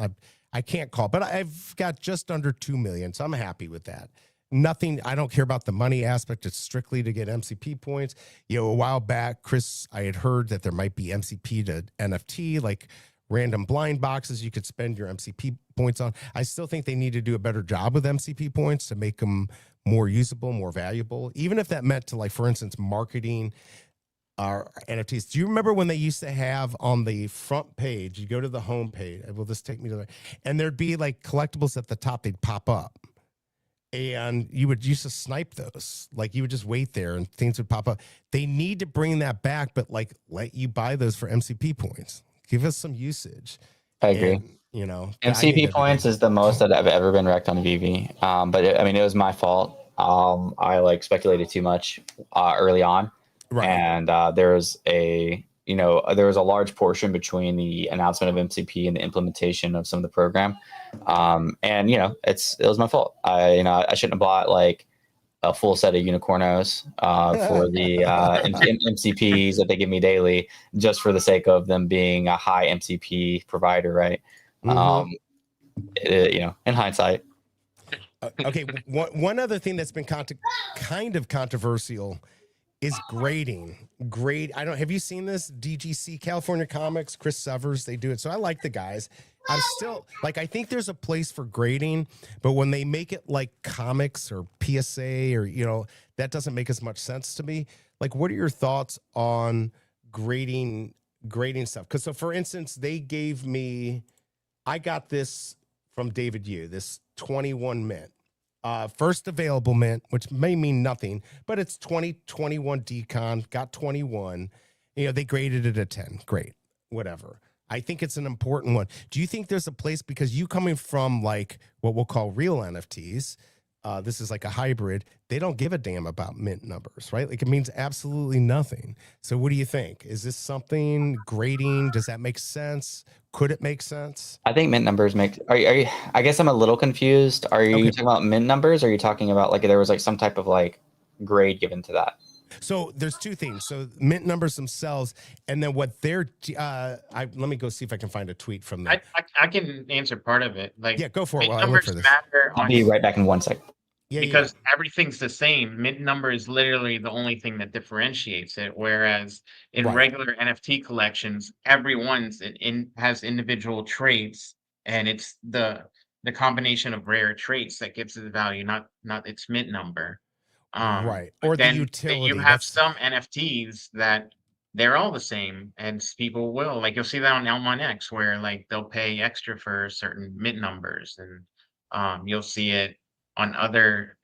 I can't call, but I've got just under 2 million, so I'm happy with that. Nothing, I don't care about the money aspect. It's strictly to get MCP points. A while back, Chris, I had heard that there might be MCP to NFT, like random blind boxes you could spend your MCP points on. I still think they need to do a better job with MCP points to make them more usable, more valuable, even if that meant to, like, for instance, marketing our NFTs. Do you remember when they used to have on the front page, you go to the home page, will this take me to and there'd be like collectibles at the top, they'd pop up. And you would used to snipe those. Like you would just wait there and things would pop up. They need to bring that back, but like let you buy those for MCP points. Give us some usage. I agree. And, MCP points is the most that I've ever been wrecked on VeVe. But it was my fault. I like speculated too much early on. Right. And there was a large portion between the announcement of MCP and the implementation of some of the program. And it was my fault. I shouldn't have bought like a full set of unicornos for the MCPs that they give me daily, just for the sake of them being a high MCP provider, right? Mm-hmm. In hindsight. Okay, one other thing that's been kind of controversial is grading. Have you seen this? DGC, California Comics, Chris Severs, they do it. So I like the guys. I'm still like, I think there's a place for grading, but when they make it like comics or PSA or, that doesn't make as much sense to me. Like, what are your thoughts on grading stuff? Because so for instance, I got this from David Yu, this 21 mint. First available mint, which may mean nothing, but it's 2021 decon, got 21. They graded it a 10. Great, whatever. I think it's an important one. Do you think there's a place, because you coming from like what we'll call real NFTs, this is like a hybrid, they don't give a damn about mint numbers, right? Like it means absolutely nothing. So what do you think? Is this something grading? Does that make sense? Could it make sense? I think mint numbers make. Are you, I guess I'm a little confused. Are you talking about mint numbers? Or are you talking about like there was like some type of like grade given to that? So there's two things. So mint numbers themselves, and then what they're. Let me go see if I can find a tweet from them. I can answer part of it. Like, yeah, go for it. Mint numbers matter. I'll be right back in 1 sec. Because everything's the same. Mint number is literally the only thing that differentiates it. Whereas in regular NFT collections, everyone's has individual traits, and it's the combination of rare traits that gives it the value, not its mint number. Right. Or the utility. You have some NFTs that they're all the same, and people will, like, you'll see that on Elmon X, where like they'll pay extra for certain mint numbers, and you'll see it on other,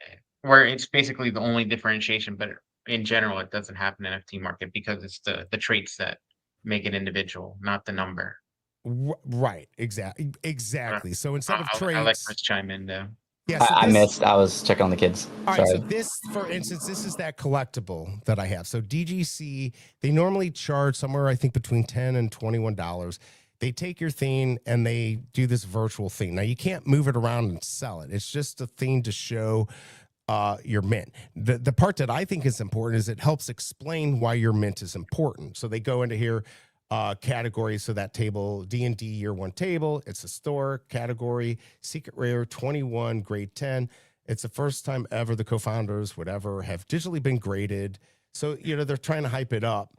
where it's basically the only differentiation. But in general, it doesn't happen in NFT market because it's the traits that make it individual, not the number. Right. Exactly. So instead of traits, I'll let Chris chime in though. Yeah, so I was checking on the kids. All right, so this, for instance, this is that collectible that I have. So DGC, they normally charge somewhere, I think, between $10 and $21. They take your thing and they do this virtual thing. Now, you can't move it around and sell it. It's just a thing to show your mint. The part that I think is important is it helps explain why your mint is important. So they go into here, categories. So that table, D&D year 1 table, it's historic category, secret rare, 21, grade 10. It's the first time ever the co-founders, whatever, have digitally been graded. So, they're trying to hype it up.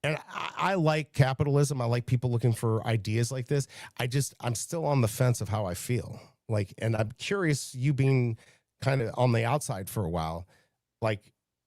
And I like capitalism. I like people looking for ideas like this. I'm still on the fence of how I feel. And I'm curious, you being kind of on the outside for a while, and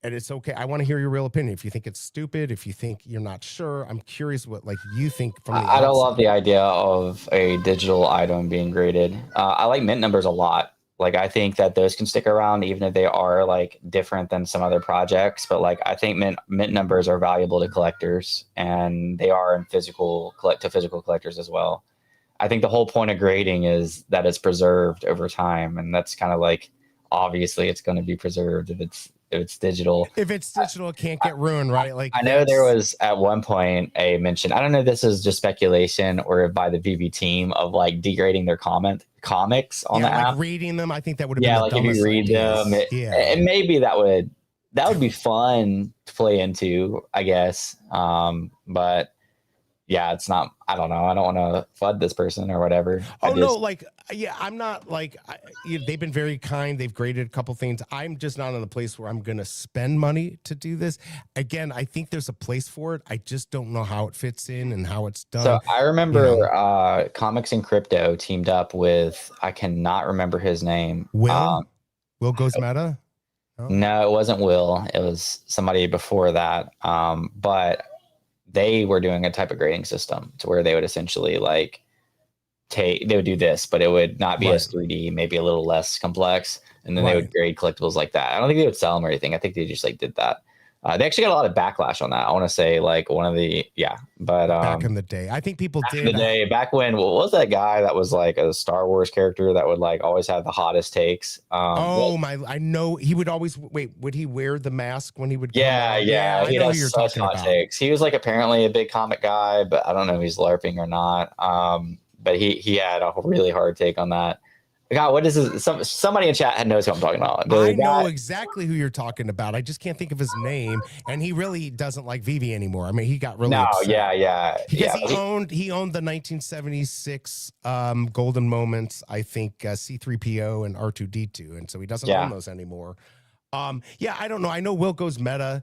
it's okay. I want to hear your real opinion. If you think it's stupid, if you think you're not sure, I'm curious what you think from the outside. I don't love the idea of a digital item being graded. I like mint numbers a lot. I think that those can stick around even if they are different than some other projects. But I think mint numbers are valuable to collectors, and they are in physical collectors as well. I think the whole point of grading is that it's preserved over time, and that's kind of obviously it's going to be preserved if it's digital. If it's digital, it can't get ruined, right? I know there was at one point a mention, I don't know if this is just speculation or by the VeVe team, of degrading their comics on the app. Reading them. I think that would have been the dumbest if you read ideas. them, and maybe that would be fun to play into, I guess. But yeah, it's not, I don't know. I don't want to flood this person or whatever. I'm not they've been very kind. They've graded a couple things. I'm just not in a place where I'm going to spend money to do this. Again, I think there's a place for it. I just don't know how it fits in and how it's done. So I remember Comics and Crypto teamed up with, I cannot remember his name. Will Goes Meta? Oh. No, it wasn't Will. It was somebody before that. But they were doing a type of grading system to where they would essentially they would do this, but it would not be as 3D, maybe a little less complex. And then they would grade collectibles like that. I don't think they would sell them or anything. I think they just did that. They actually got a lot of backlash on that. I want to say one of the, but back in the day, I think people did. Back in the day, back when, what was that guy that was a Star Wars character that would always have the hottest takes? I know he would always would he wear the mask when he would? Yeah. I know who you're talking about. Takes. He was apparently a big comic guy, but I don't know if he's LARPing or not. But he had a really hard take on that. God, what is this? Somebody in chat knows who I'm talking about. I know exactly who you're talking about. I just can't think of his name, and he really doesn't like VeVe anymore. I mean, he got really upset. Because he owned the 1976 golden moments. I think C3PO and R2D2, and so he doesn't own those anymore. I don't know. I know Will Goes Meta.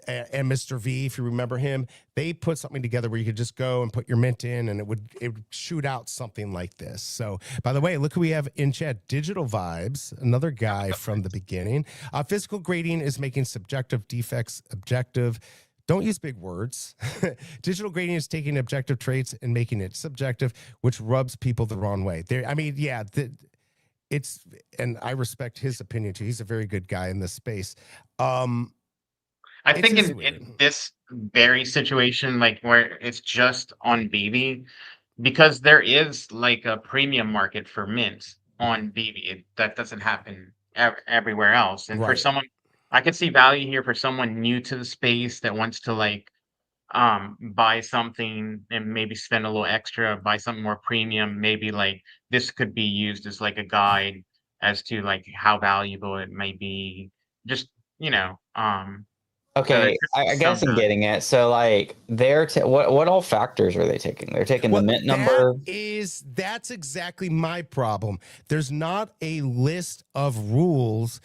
And Mr. V, if you remember him, they put something together where you could just go and put your mint in, and it would shoot out something like this. So, by the way, look who we have in chat. Digital Vibes, another guy from the beginning. Physical grading is making subjective defects objective. Don't use big words. Digital grading is taking objective traits and making it subjective, which rubs people the wrong way. And I respect his opinion too. He's a very good guy in this space. I think in this very situation, where it's just on VeVe, because there is a premium market for mints on VeVe. That doesn't happen everywhere else. And for someone, I could see value here for someone new to the space that wants to buy something and maybe spend a little extra, buy something more premium. Maybe this could be used as a guide as to how valuable it may be. Just Okay, I guess I'm getting it. So, they're what all factors are they taking? They're taking the mint number. That's exactly my problem. There's not a list of rules.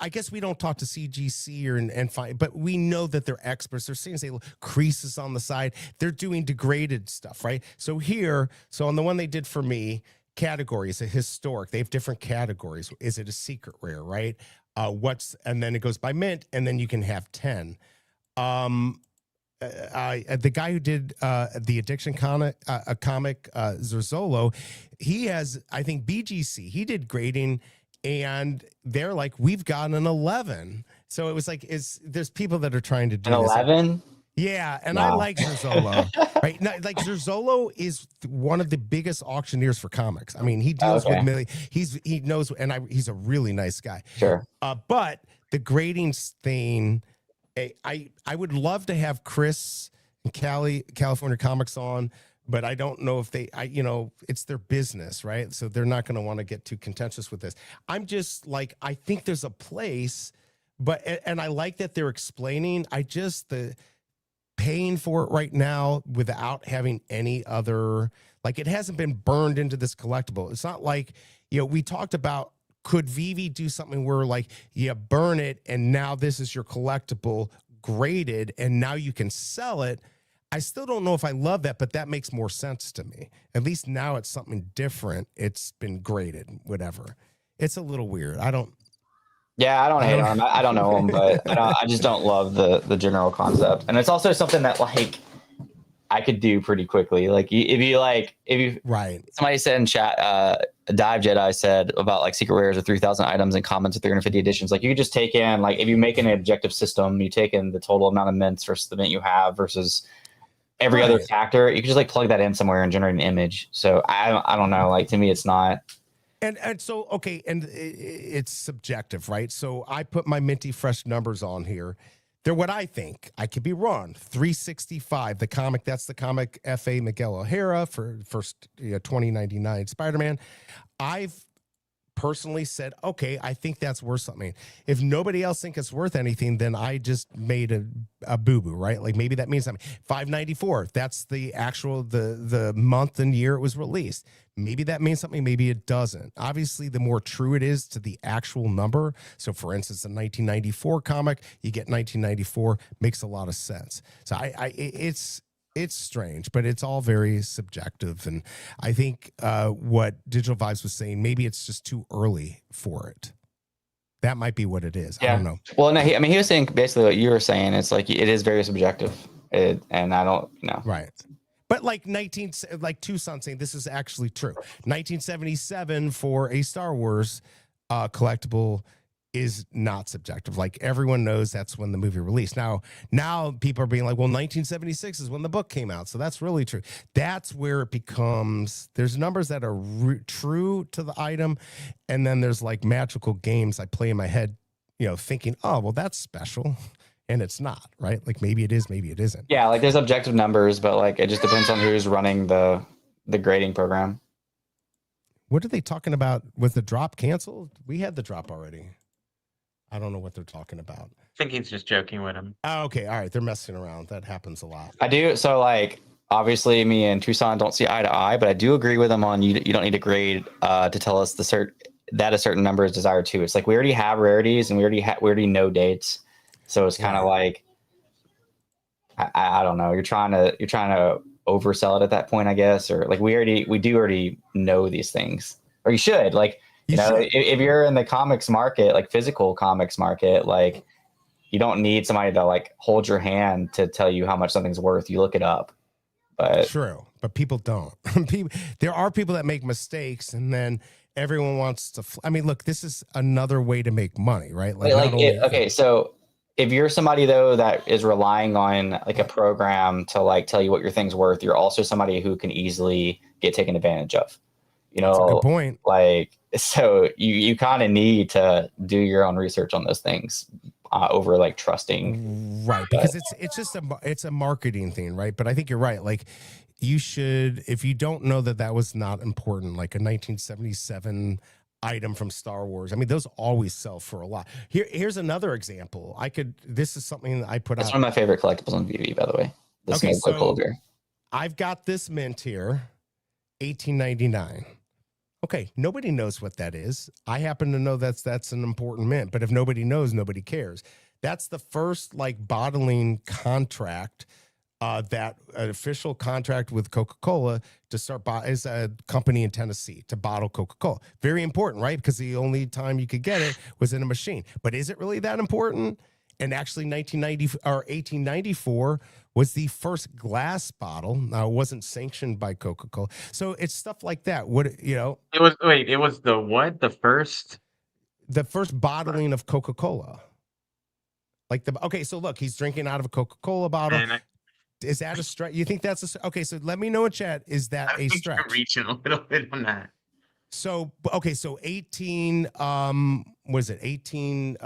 I guess we don't talk to CGC and find, but we know that they're experts. They're saying creases on the side. They're doing degraded stuff, right? So on the one they did for me, categories, a historic. They have different categories. Is it a secret rare, right? And then it goes by mint, and then you can have 10. The guy who did the addiction comic, Zerzolo, he has, I think, BGC. He did grading, and they're we've got an 11. So it was there's people that are trying to do an 11. Yeah, and I like Zerzolo. Right? Now, Zerzolo is one of the biggest auctioneers for comics. I mean, he deals with millions. He knows, and he's a really nice guy. Sure. But the grading thing, I would love to have Chris and California Comics on, but I don't know if it's their business, right? So they're not going to want to get too contentious with this. I'm just like, I think there's a place, and I like that they're explaining. The paying for it right now without having any other, like, it hasn't been burned into this collectible. It's not like, we talked about, could VeVe do something where like you burn it and now this is your collectible graded and now you can sell it? I still don't know if I love that, but that makes more sense to me. At least now it's something different. It's been graded, whatever. It's a little weird. I don't hate on him. I don't know him, but I just don't love the general concept. And it's also something that like I could do pretty quickly. Like if you right. Somebody said in chat, Dive Jedi said about like secret rares of 3,000 items and commons of 350 editions. Like you could just take in, like if you make an objective system, you take in the total amount of mints versus the mint you have versus every other factor. You could just like plug that in somewhere and generate an image. So I don't know. Like to me, it's not. And so, okay, and it's subjective, right? So I put my minty fresh numbers on here. They're what I think. I could be wrong. 365, the comic, that's the comic FA Miguel O'Hara for first 2099 Spider-Man. I've personally said, okay, I think that's worth something. If nobody else thinks it's worth anything, then I just made a boo-boo, right? Like maybe that means something. 594, that's the actual, the month and year it was released. Maybe that means something, maybe it doesn't. Obviously, the more true it is to the actual number. So for instance, a 1994 comic, you get 1994, makes a lot of sense. So it's strange, but it's all very subjective. And I think what Digital Vibes was saying, maybe it's just too early for it. That might be what it is. Yeah. I don't know. Well, no, he was saying basically what you were saying. It's like, it is very subjective. And I don't know. Right. But like Tucson saying this is actually true. 1977 for a Star Wars collectible is not subjective. Like everyone knows that's when the movie released. Now people are being like, well, 1976 is when the book came out. So that's really true. That's where it becomes, there's numbers that are true to the item. And then there's like magical games I play in my head, thinking, oh, well, that's special. And it's not, right? Like maybe it is, maybe it isn't. Yeah, like there's objective numbers, but like it just depends on who's running the grading program. What are they talking about? Was the drop canceled? We had the drop already. I don't know what they're talking about. I think he's just joking with him. Oh, okay, all right. They're messing around. That happens a lot. I do. So like obviously me and Tucson don't see eye to eye, but I do agree with them on you don't need to grade to tell us that a certain number is desired too. It's like we already have rarities and we already know dates. So it's kind of like, I don't know. You're trying to oversell it at that point, I guess, or like we do already know these things, or you should. Like if you're in the comics market, like physical comics market, like you don't need somebody to like hold your hand to tell you how much something's worth. You look it up. But true, but people don't. There are people that make mistakes, and then everyone wants to. I mean, look, this is another way to make money, right? Okay, so. If you're somebody though that is relying on like a program to like tell you what your thing's worth, you're also somebody who can easily get taken advantage of. That's a good point. Like, so you kind of need to do your own research on those things over like trusting. Right, because it's a marketing thing, right? But I think you're right. Like you should, if you don't know that was not important, like a 1977 item from Star Wars. I mean, those always sell for a lot. Here's another example. This is something that I put out. That's one of my favorite collectibles on VeVe, by the way. Okay, so I've got this mint here, 1899. Okay, nobody knows what that is. I happen to know that's an important mint, but if nobody knows, nobody cares. That's the first like bottling contract that an official contract with Coca-Cola to start as a company in Tennessee to bottle Coca-Cola. Very important, right? Because the only time you could get it was in a machine. But is it really that important? And actually 1894 was the first glass bottle. Now it wasn't sanctioned by Coca-Cola. So it's stuff like that. It was the what? The first bottling of Coca-Cola. So look, he's drinking out of a Coca-Cola bottle. Is that a stretch? You think that's okay? So let me know in chat. Is that a stretch? I'm reaching a little bit on that. So okay, so 18. Was it 18?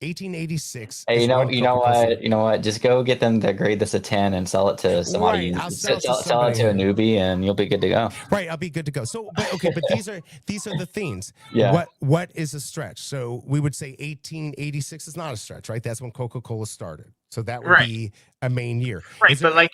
1886. Hey, is when you know Coca-Cola what? started. You know what? Just go get them to grade this a 10 and sell it to somebody. Right, I'll sell it to Sell it somebody. to a newbie, and you'll be good to go. Right, I'll be good to go. So, but okay, but these are the things. Yeah. What is a stretch? So we would say 1886 is not a stretch, right? That's when Coca-Cola started. So that would Right. be a main year. Right, Is there- but like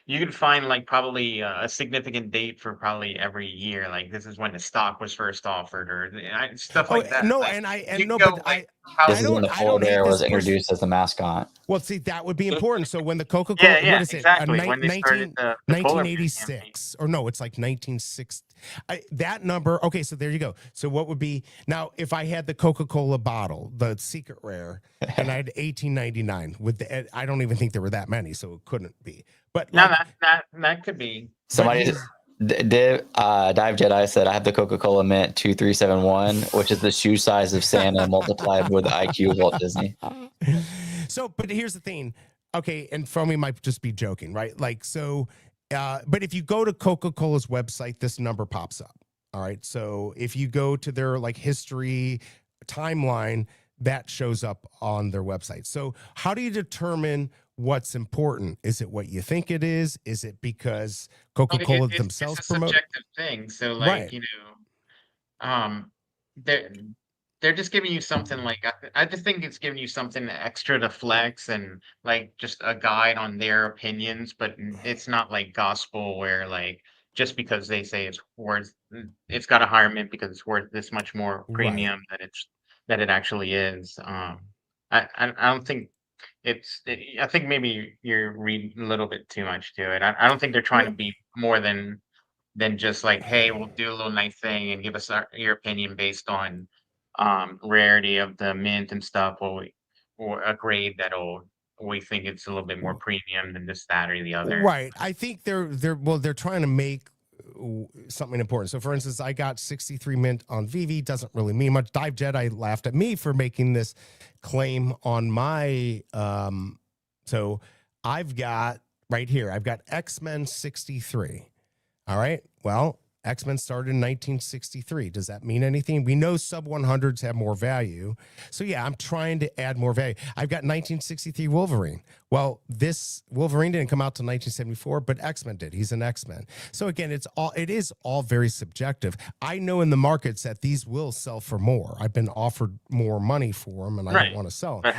you could find like probably a significant date for probably every year. Like this is when the stock was first offered, or stuff oh like that. no, Like, and I you and can no, go, but like, This is how when the I polar don't hate bear this was person. introduced as the mascot. Well, see, that would be important. So when the Coca-Cola, yeah, what is it? exactly. When they started the polar bear campaign. 1986, or no, it's like 1960. That number. Okay, so there you go. So what would be now if I had the Coca-Cola bottle, the secret rare, and I had 1899 with the? I don't even think there were that many, so it couldn't be. But No, like, that could be. Somebody, his- Dive Jedi said, I have the Coca-Cola Mint 2371, which is the shoe size of Santa multiplied with the IQ of Walt Disney. So, but here's the thing. Okay, and Foamy might just be joking, right? Like, so, but if you go to Coca-Cola's website, this number pops up. All right. So if you go to their like history timeline, that shows up on their website. So how do you determine what's important? Is it what you think it is? Is it because Coca-Cola themselves it's a promote? subjective thing. So like, Right. they're just giving you something like I just think it's giving you something extra to flex and like just a guide on their opinions, but it's not like gospel where like just because they say it's got a higher mint because it's worth this much more Right. premium that it actually is. I don't think I think maybe you're reading a little bit too much to it. I don't think they're trying to be more than just like, hey, we'll do a little nice thing and give us your opinion based on rarity of the mint and stuff, or a grade we think it's a little bit more premium than this, that, or the other. Right. I think they're trying to make something important. So for instance, I got 63 mint on VeVe, doesn't really mean much. Dive Jedi laughed at me for making this claim on my so I've got right here, I've got X-Men 63. All right. Well, X-Men started in 1963. Does that mean anything? We know sub 100s have more value. So yeah, I'm trying to add more value. I've got 1963 Wolverine. Well, this Wolverine didn't come out till 1974, but X-Men did. He's an X-Men. So again, it is all very subjective. I know in the markets that these will sell for more. I've been offered more money for them, and I don't want to sell them.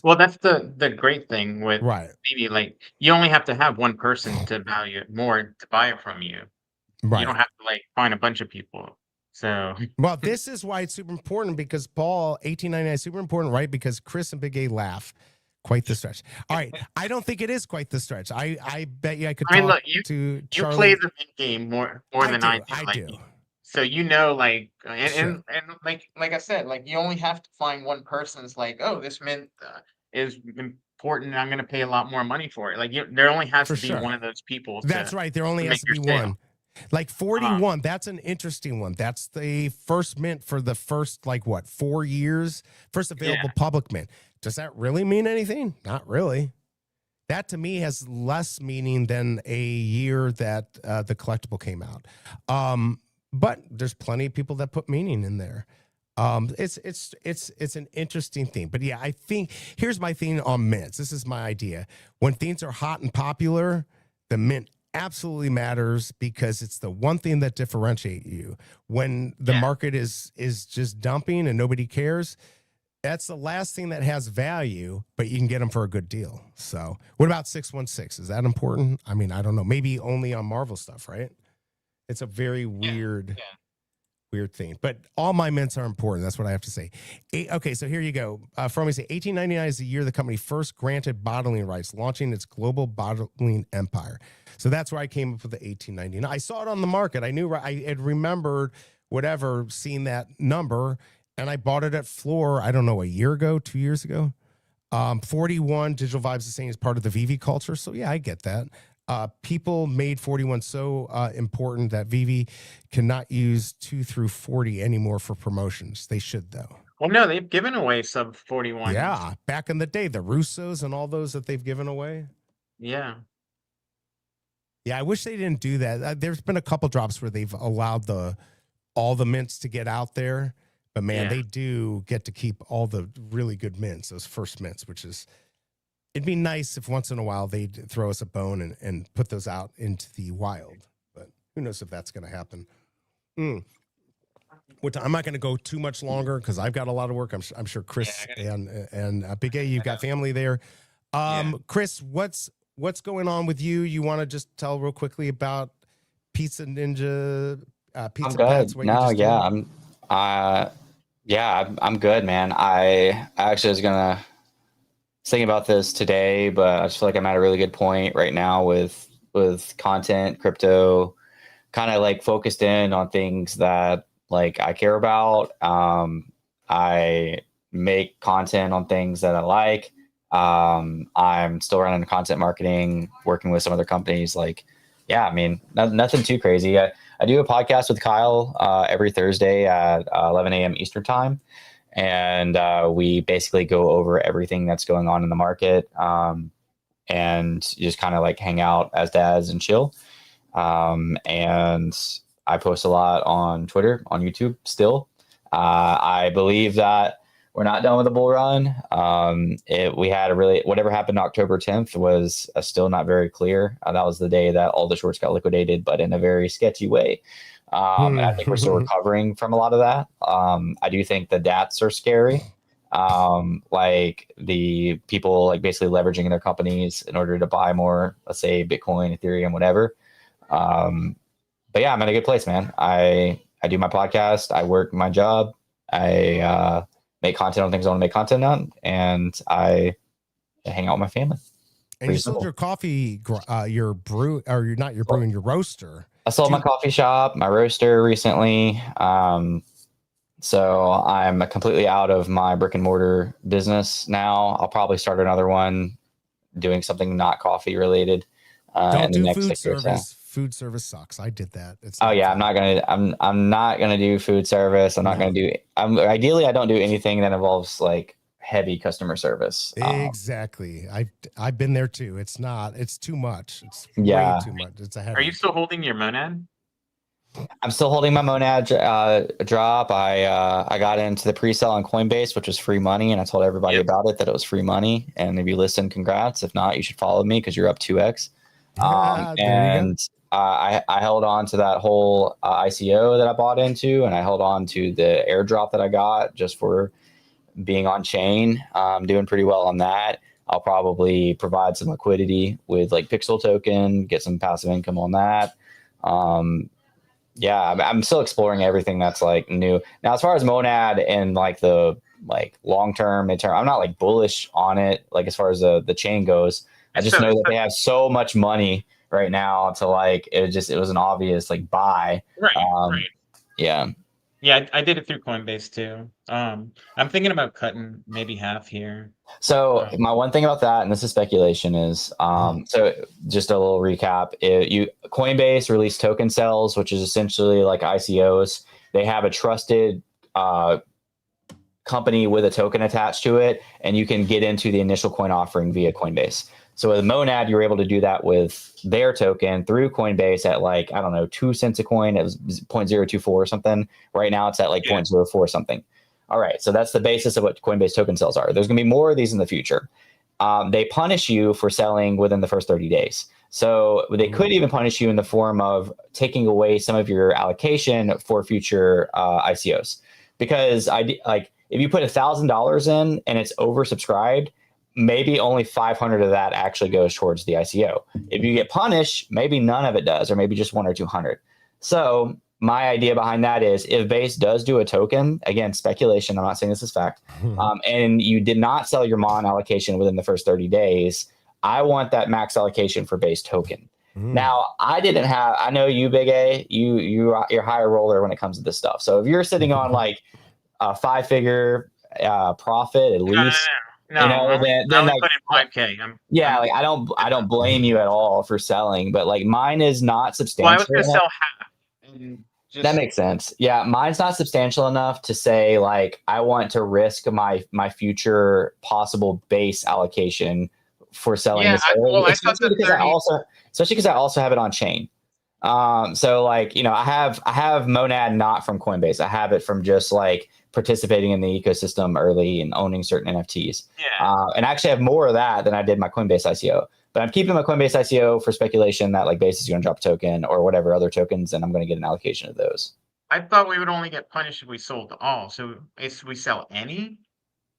Well, that's the great thing with Right. maybe like you only have to have one person to value it more to buy it from you. Right. You don't have to like find a bunch of people. So well, this is why it's super important because Paul 1899 is super important, right? Because Chris and Big A laugh. Quite the stretch. All right, I don't think it is quite the stretch. I bet you I could talk look, to Charlie. You play the mint game more than I do. I do. So like and like I said, like you only have to find one person that's like, oh, this mint is important. I'm going to pay a lot more money for it. Like there only has to be one of those people. That's right. There only has to be one. Like 41, that's an interesting one. That's the first mint for the first, 4 years? First available public mint. Does that really mean anything? Not really. That to me has less meaning than a year that the collectible came out. But there's plenty of people that put meaning in there. It's an interesting thing. But yeah, I think here's my thing on mints. This is my idea. When things are hot and popular, the mint absolutely matters because it's the one thing that differentiates you. When the market is just dumping and nobody cares, that's the last thing that has value, but you can get them for a good deal. So what about 616? Is that important? I mean, I don't know. Maybe only on Marvel stuff, right? It's a very weird thing. But all my mints are important. That's what I have to say. Okay, so here you go. From me say 1899 is the year the company first granted bottling rights, launching its global bottling empire. So that's where I came up with the 1899. I saw it on the market. I knew I had remembered seeing that number, and I bought it at Floor, I don't know, a year ago, 2 years ago. 41, Digital Vibes is saying is part of the VeVe culture. So yeah, I get that. People made 41 so important that VeVe cannot use 2 through 40 anymore for promotions. They should, though. Well, no, they've given away sub 41. Yeah, back in the day, the Russos and all those that they've given away. Yeah. Yeah, I wish they didn't do that. There's been a couple drops where they've allowed all the mints to get out there, But man, Yeah. they do get to keep all the really good mints, those first mints, which is, it'd be nice if once in a while they'd throw us a bone and put those out into the wild. But who knows if that's going to happen. I'm not going to go too much longer because I've got a lot of work. I'm sure Chris and Big A, you've got family there. Chris, what's going on with you? You want to just tell real quickly about Pizza Ninja, Pizza I'm Pats? good. No, I'm good, man. I actually was gonna thinking about this today, but I just feel like I'm at a really good point right now with content, crypto, kind of like focused in on things that like I care about. I make content on things that I like. I'm still running content marketing, working with some other companies. Like, yeah, I mean, nothing too crazy. I do a podcast with Kyle every Thursday at 11 a.m. Eastern time. And we basically go over everything that's going on in the market and just kind of like hang out as dads and chill. And I post a lot on Twitter, on YouTube still. I believe that we're not done with the bull run. We had whatever happened October 10th was still not very clear. That was the day that all the shorts got liquidated, but in a very sketchy way. I think we're still recovering from a lot of that. I do think the DATs are scary. Like the people like basically leveraging their companies in order to buy more, let's say Bitcoin, Ethereum, whatever. But yeah, I'm in a good place, man. I do my podcast. I work my job. I make content on things I want to make content on, and I hang out with my family. And you sold your coffee, your brew, or you're not your brewing, your roaster. I sold my coffee shop, my roaster recently. So I'm completely out of my brick and mortar business now. I'll probably start another one doing something not coffee related. Don't do food service. Food service sucks. I did that. I'm not gonna do food service. I'm not gonna do. Ideally, I don't do anything that involves like heavy customer service. Exactly. I've been there too. It's too much. It's way too much. It's a heavy. Are you still holding your Monad? I'm still holding my Monad drop. I got into the pre-sale on Coinbase, which was free money, and I told everybody about it that it was free money. And if you listen, congrats. If not, you should follow me because you're up 2x. I held on to that whole ICO that I bought into, and I held on to the airdrop that I got just for being on chain. I'm doing pretty well on that. I'll probably provide some liquidity with like Pixel token, get some passive income on that. I'm still exploring everything that's like new. Now, as far as Monad and like the like long-term, midterm, I'm not like bullish on it. Like as far as the chain goes, I just know that they have so much money right now to like, it was an obvious like buy. Right. Yeah. Yeah, I did it through Coinbase too. I'm thinking about cutting maybe half here. So my one thing about that, and this is speculation, is so just a little recap. Coinbase released token sales, which is essentially like ICOs. They have a trusted company with a token attached to it, and you can get into the initial coin offering via Coinbase. So with Monad, you're able to do that with their token through Coinbase at like, I don't know, 2 cents a coin. It was 0.024 or something. Right now it's at like 0.04 something. All right. So that's the basis of what Coinbase token sales are. There's going to be more of these in the future. They punish you for selling within the first 30 days. So they could even punish you in the form of taking away some of your allocation for future ICOs. Because if you put $1,000 in and it's oversubscribed, maybe only 500 of that actually goes towards the ICO. If you get punished, maybe none of it does, or maybe just 100 or 200. So my idea behind that is if Base does do a token, again, speculation, I'm not saying this is fact, and you did not sell your Mon allocation within the first 30 days, I want that max allocation for Base token. Now, I know you, Big A, you're higher roller when it comes to this stuff. So if you're sitting on like a 5-figure profit at least, No, then I like, put in 5K. Like I don't blame you at all for selling, but like mine is not substantial. Well, I was going to sell half. That makes sense. Yeah, mine's not substantial enough to say like I want to risk my future possible base allocation for selling this. Especially because I also have it on chain. So like, I have Monad not from Coinbase. I have it from just like participating in the ecosystem early and owning certain NFTs. Yeah. And I actually have more of that than I did my Coinbase ICO. But I'm keeping my Coinbase ICO for speculation that like Base is going to drop a token or whatever other tokens, and I'm going to get an allocation of those. I thought we would only get punished if we sold all. So if we sell any,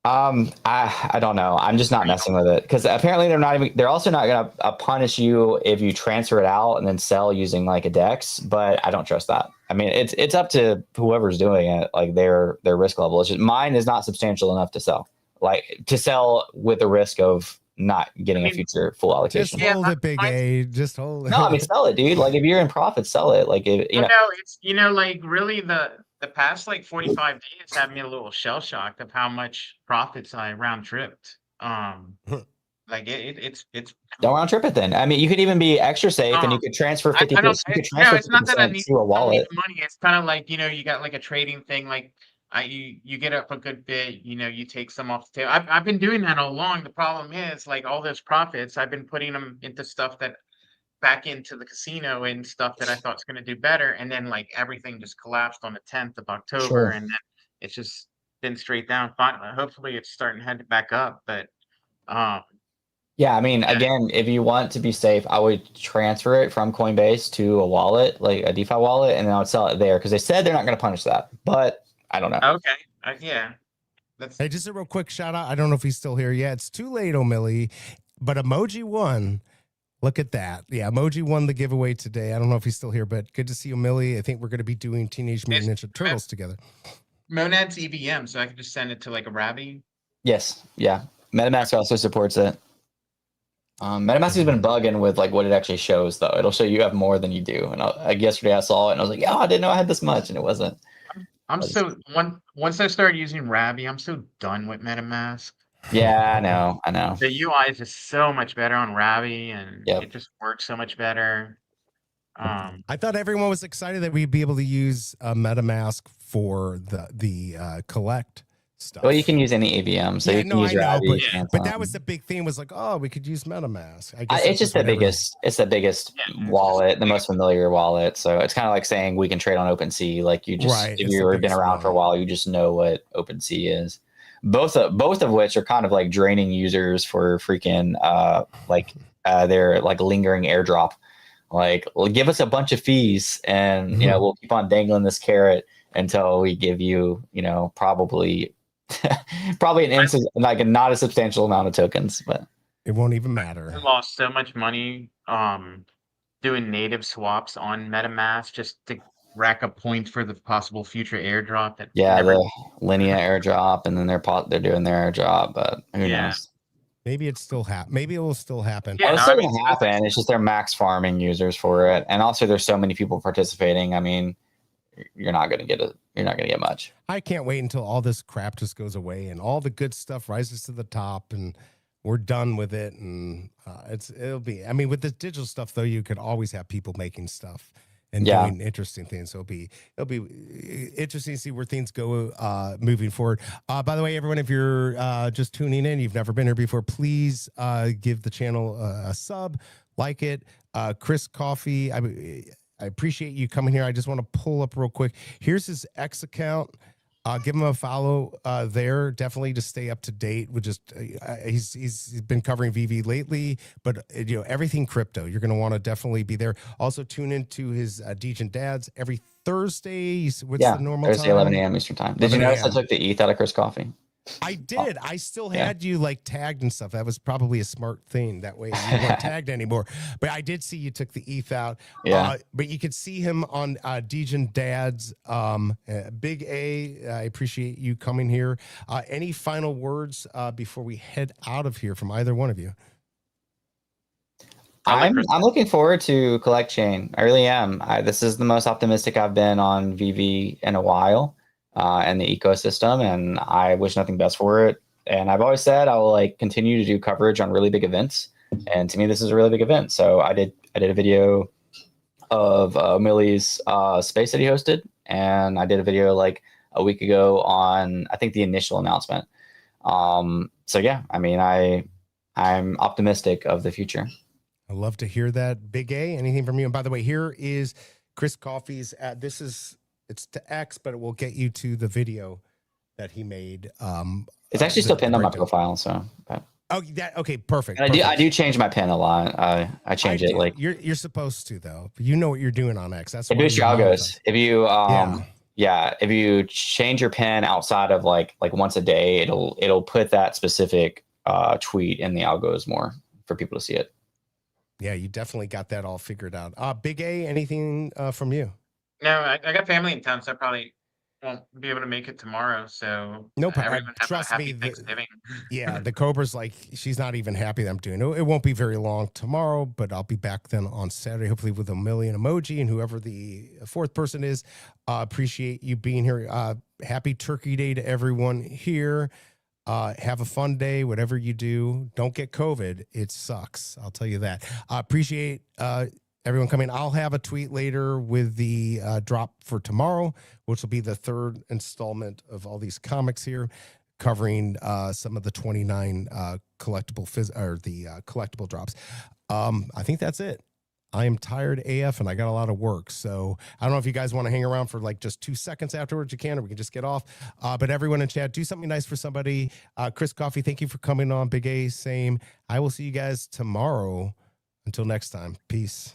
I don't know. I'm just not messing with it because apparently they're also not going to punish you if you transfer it out and then sell using like a DEX. But I don't trust that. I mean, it's up to whoever's doing it, like their risk level. It's just, mine is not substantial enough to sell, with the risk of not getting a future full allocation. Just hold it, Big A. Just hold it. No, I mean, sell it, dude. Like if you're in profit, sell it. Like if, no, it's like really the past like 45 days have me a little shell shocked of how much profits I round tripped. Like it's don't round trip it then. I mean, you could even be extra safe and you could transfer 50%. It's not that I need to a wallet. Money. It's kind of like, you got like a trading thing. Like you get up a good bit, you take some off the table. I've been doing that all along. The problem is like all those profits, I've been putting them into stuff that back into the casino and stuff that I thought was going to do better. And then like everything just collapsed on the 10th of October. Sure. And then it's just been straight down. Finally, hopefully it's starting to head back up. But yeah, I mean, again, if you want to be safe, I would transfer it from Coinbase to a wallet, like a DeFi wallet, and then I would sell it there because they said they're not going to punish that. But I don't know. Okay. Yeah. Hey, just a real quick shout out. I don't know if he's still here yet. It's too late, O'Milly, but Emoji won. Look at that. Yeah, Emoji won the giveaway today. I don't know if he's still here, but good to see you, O'Milly. I think we're going to be doing Teenage Mutant Ninja Turtles together. Monad's EVM, so I can just send it to like a Rabby. Yes. Yeah. MetaMask also supports it. MetaMask has been bugging with like what it actually shows, though. It'll show you have more than you do. And yesterday I saw it and I was like, I didn't know I had this much, and it wasn't. Once I started using Rabby, I'm so done with MetaMask. Yeah, I know. The UI is just so much better on Rabby, and it just works so much better. I thought everyone was excited that we'd be able to use MetaMask for the collect stuff. Well, you can use any AVM, so you can use Rabby. But that was the big thing. Was like, we could use MetaMask. I guess it's just the biggest. It's the biggest wallet, the most familiar wallet. So it's kind of like saying we can trade on OpenSea. Like you just, if you've been around for a while, you just know what OpenSea is. Both of which are kind of like draining users for freaking their like lingering airdrop. Like, well, give us a bunch of fees, and we'll keep on dangling this carrot until we give you, probably not a substantial amount of tokens, but it won't even matter. I lost so much money doing native swaps on MetaMask just to rack up points for the possible future airdrop. The Linea airdrop, and then they're doing their airdrop, but who knows? Maybe it's still Maybe it will still happen. Yeah, it's still going to happen. It's just they're max farming users for it, and also there's so many people participating. I mean, you're not going to get much. I can't wait until all this crap just goes away and all the good stuff rises to the top, and we're done with it. And it'll be. I mean, with the digital stuff though, you could always have people making stuff and doing interesting things. So it'll be interesting to see where things go moving forward. By the way, everyone, if you're just tuning in, you've never been here before, please give the channel a sub, like it. Chris Coffee, I appreciate you coming here. I just want to pull up real quick. Here's his X account. Give him a follow there, definitely, to stay up to date with just he's been covering VeVe lately, but everything crypto, you're going to want to definitely be there. Also tune into his Degen Dads every Thursday. What's the normal Thursday time? 11 a.m. Eastern time. Did you notice I took the ETH out of Chris Coffee? I did. I still had you like tagged and stuff. That was probably a smart thing. That way you weren't tagged anymore. But I did see you took the ETH out. But you could see him on Degen Dads. Big A, I appreciate you coming here. Any final words before we head out of here from either one of you? I'm looking forward to Collect Chain. I really am. This is the most optimistic I've been on VeVe in a while. And the ecosystem, and I wish nothing best for it. And I've always said I will continue to do coverage on really big events. And to me, this is a really big event. So I did a video of Millie's space that he hosted, and I did a video a week ago on I think the initial announcement. So yeah, I mean I'm optimistic of the future. I love to hear that. Big A, anything from you? And by the way, here is Chris Coffey's it's to X, but it will get you to the video that he made. It's actually still pinned on my profile, so. But. Oh, okay, perfect. And I do change my pin a lot. I change it like you're supposed to though. You know what you're doing on X. That's it boosts your algos. If you if you change your pin outside of like once a day, it'll put that specific tweet in the algos more for people to see it. Yeah, you definitely got that all figured out. Big A, anything from you? No, I got family in town, so I probably won't be able to make it tomorrow. So no, trust me. Thanksgiving. Yeah, the Cobra's like she's not even happy that I'm doing it. It won't be very long tomorrow, but I'll be back then on Saturday, hopefully with a million emoji and whoever the fourth person is. Appreciate you being here. Happy Turkey Day to everyone here. Have a fun day, whatever you do. Don't get COVID. It sucks. I'll tell you that. Appreciate everyone coming. I'll have a tweet later with the drop for tomorrow, which will be the third installment of all these comics here, covering some of the 29 collectible drops. I think that's it. I am tired AF and I got a lot of work. So I don't know if you guys want to hang around for like just 2 seconds afterwards. You can, or we can just get off. But everyone in chat, do something nice for somebody. Chris Coffey, thank you for coming on. Big A, same. I will see you guys tomorrow. Until next time, peace.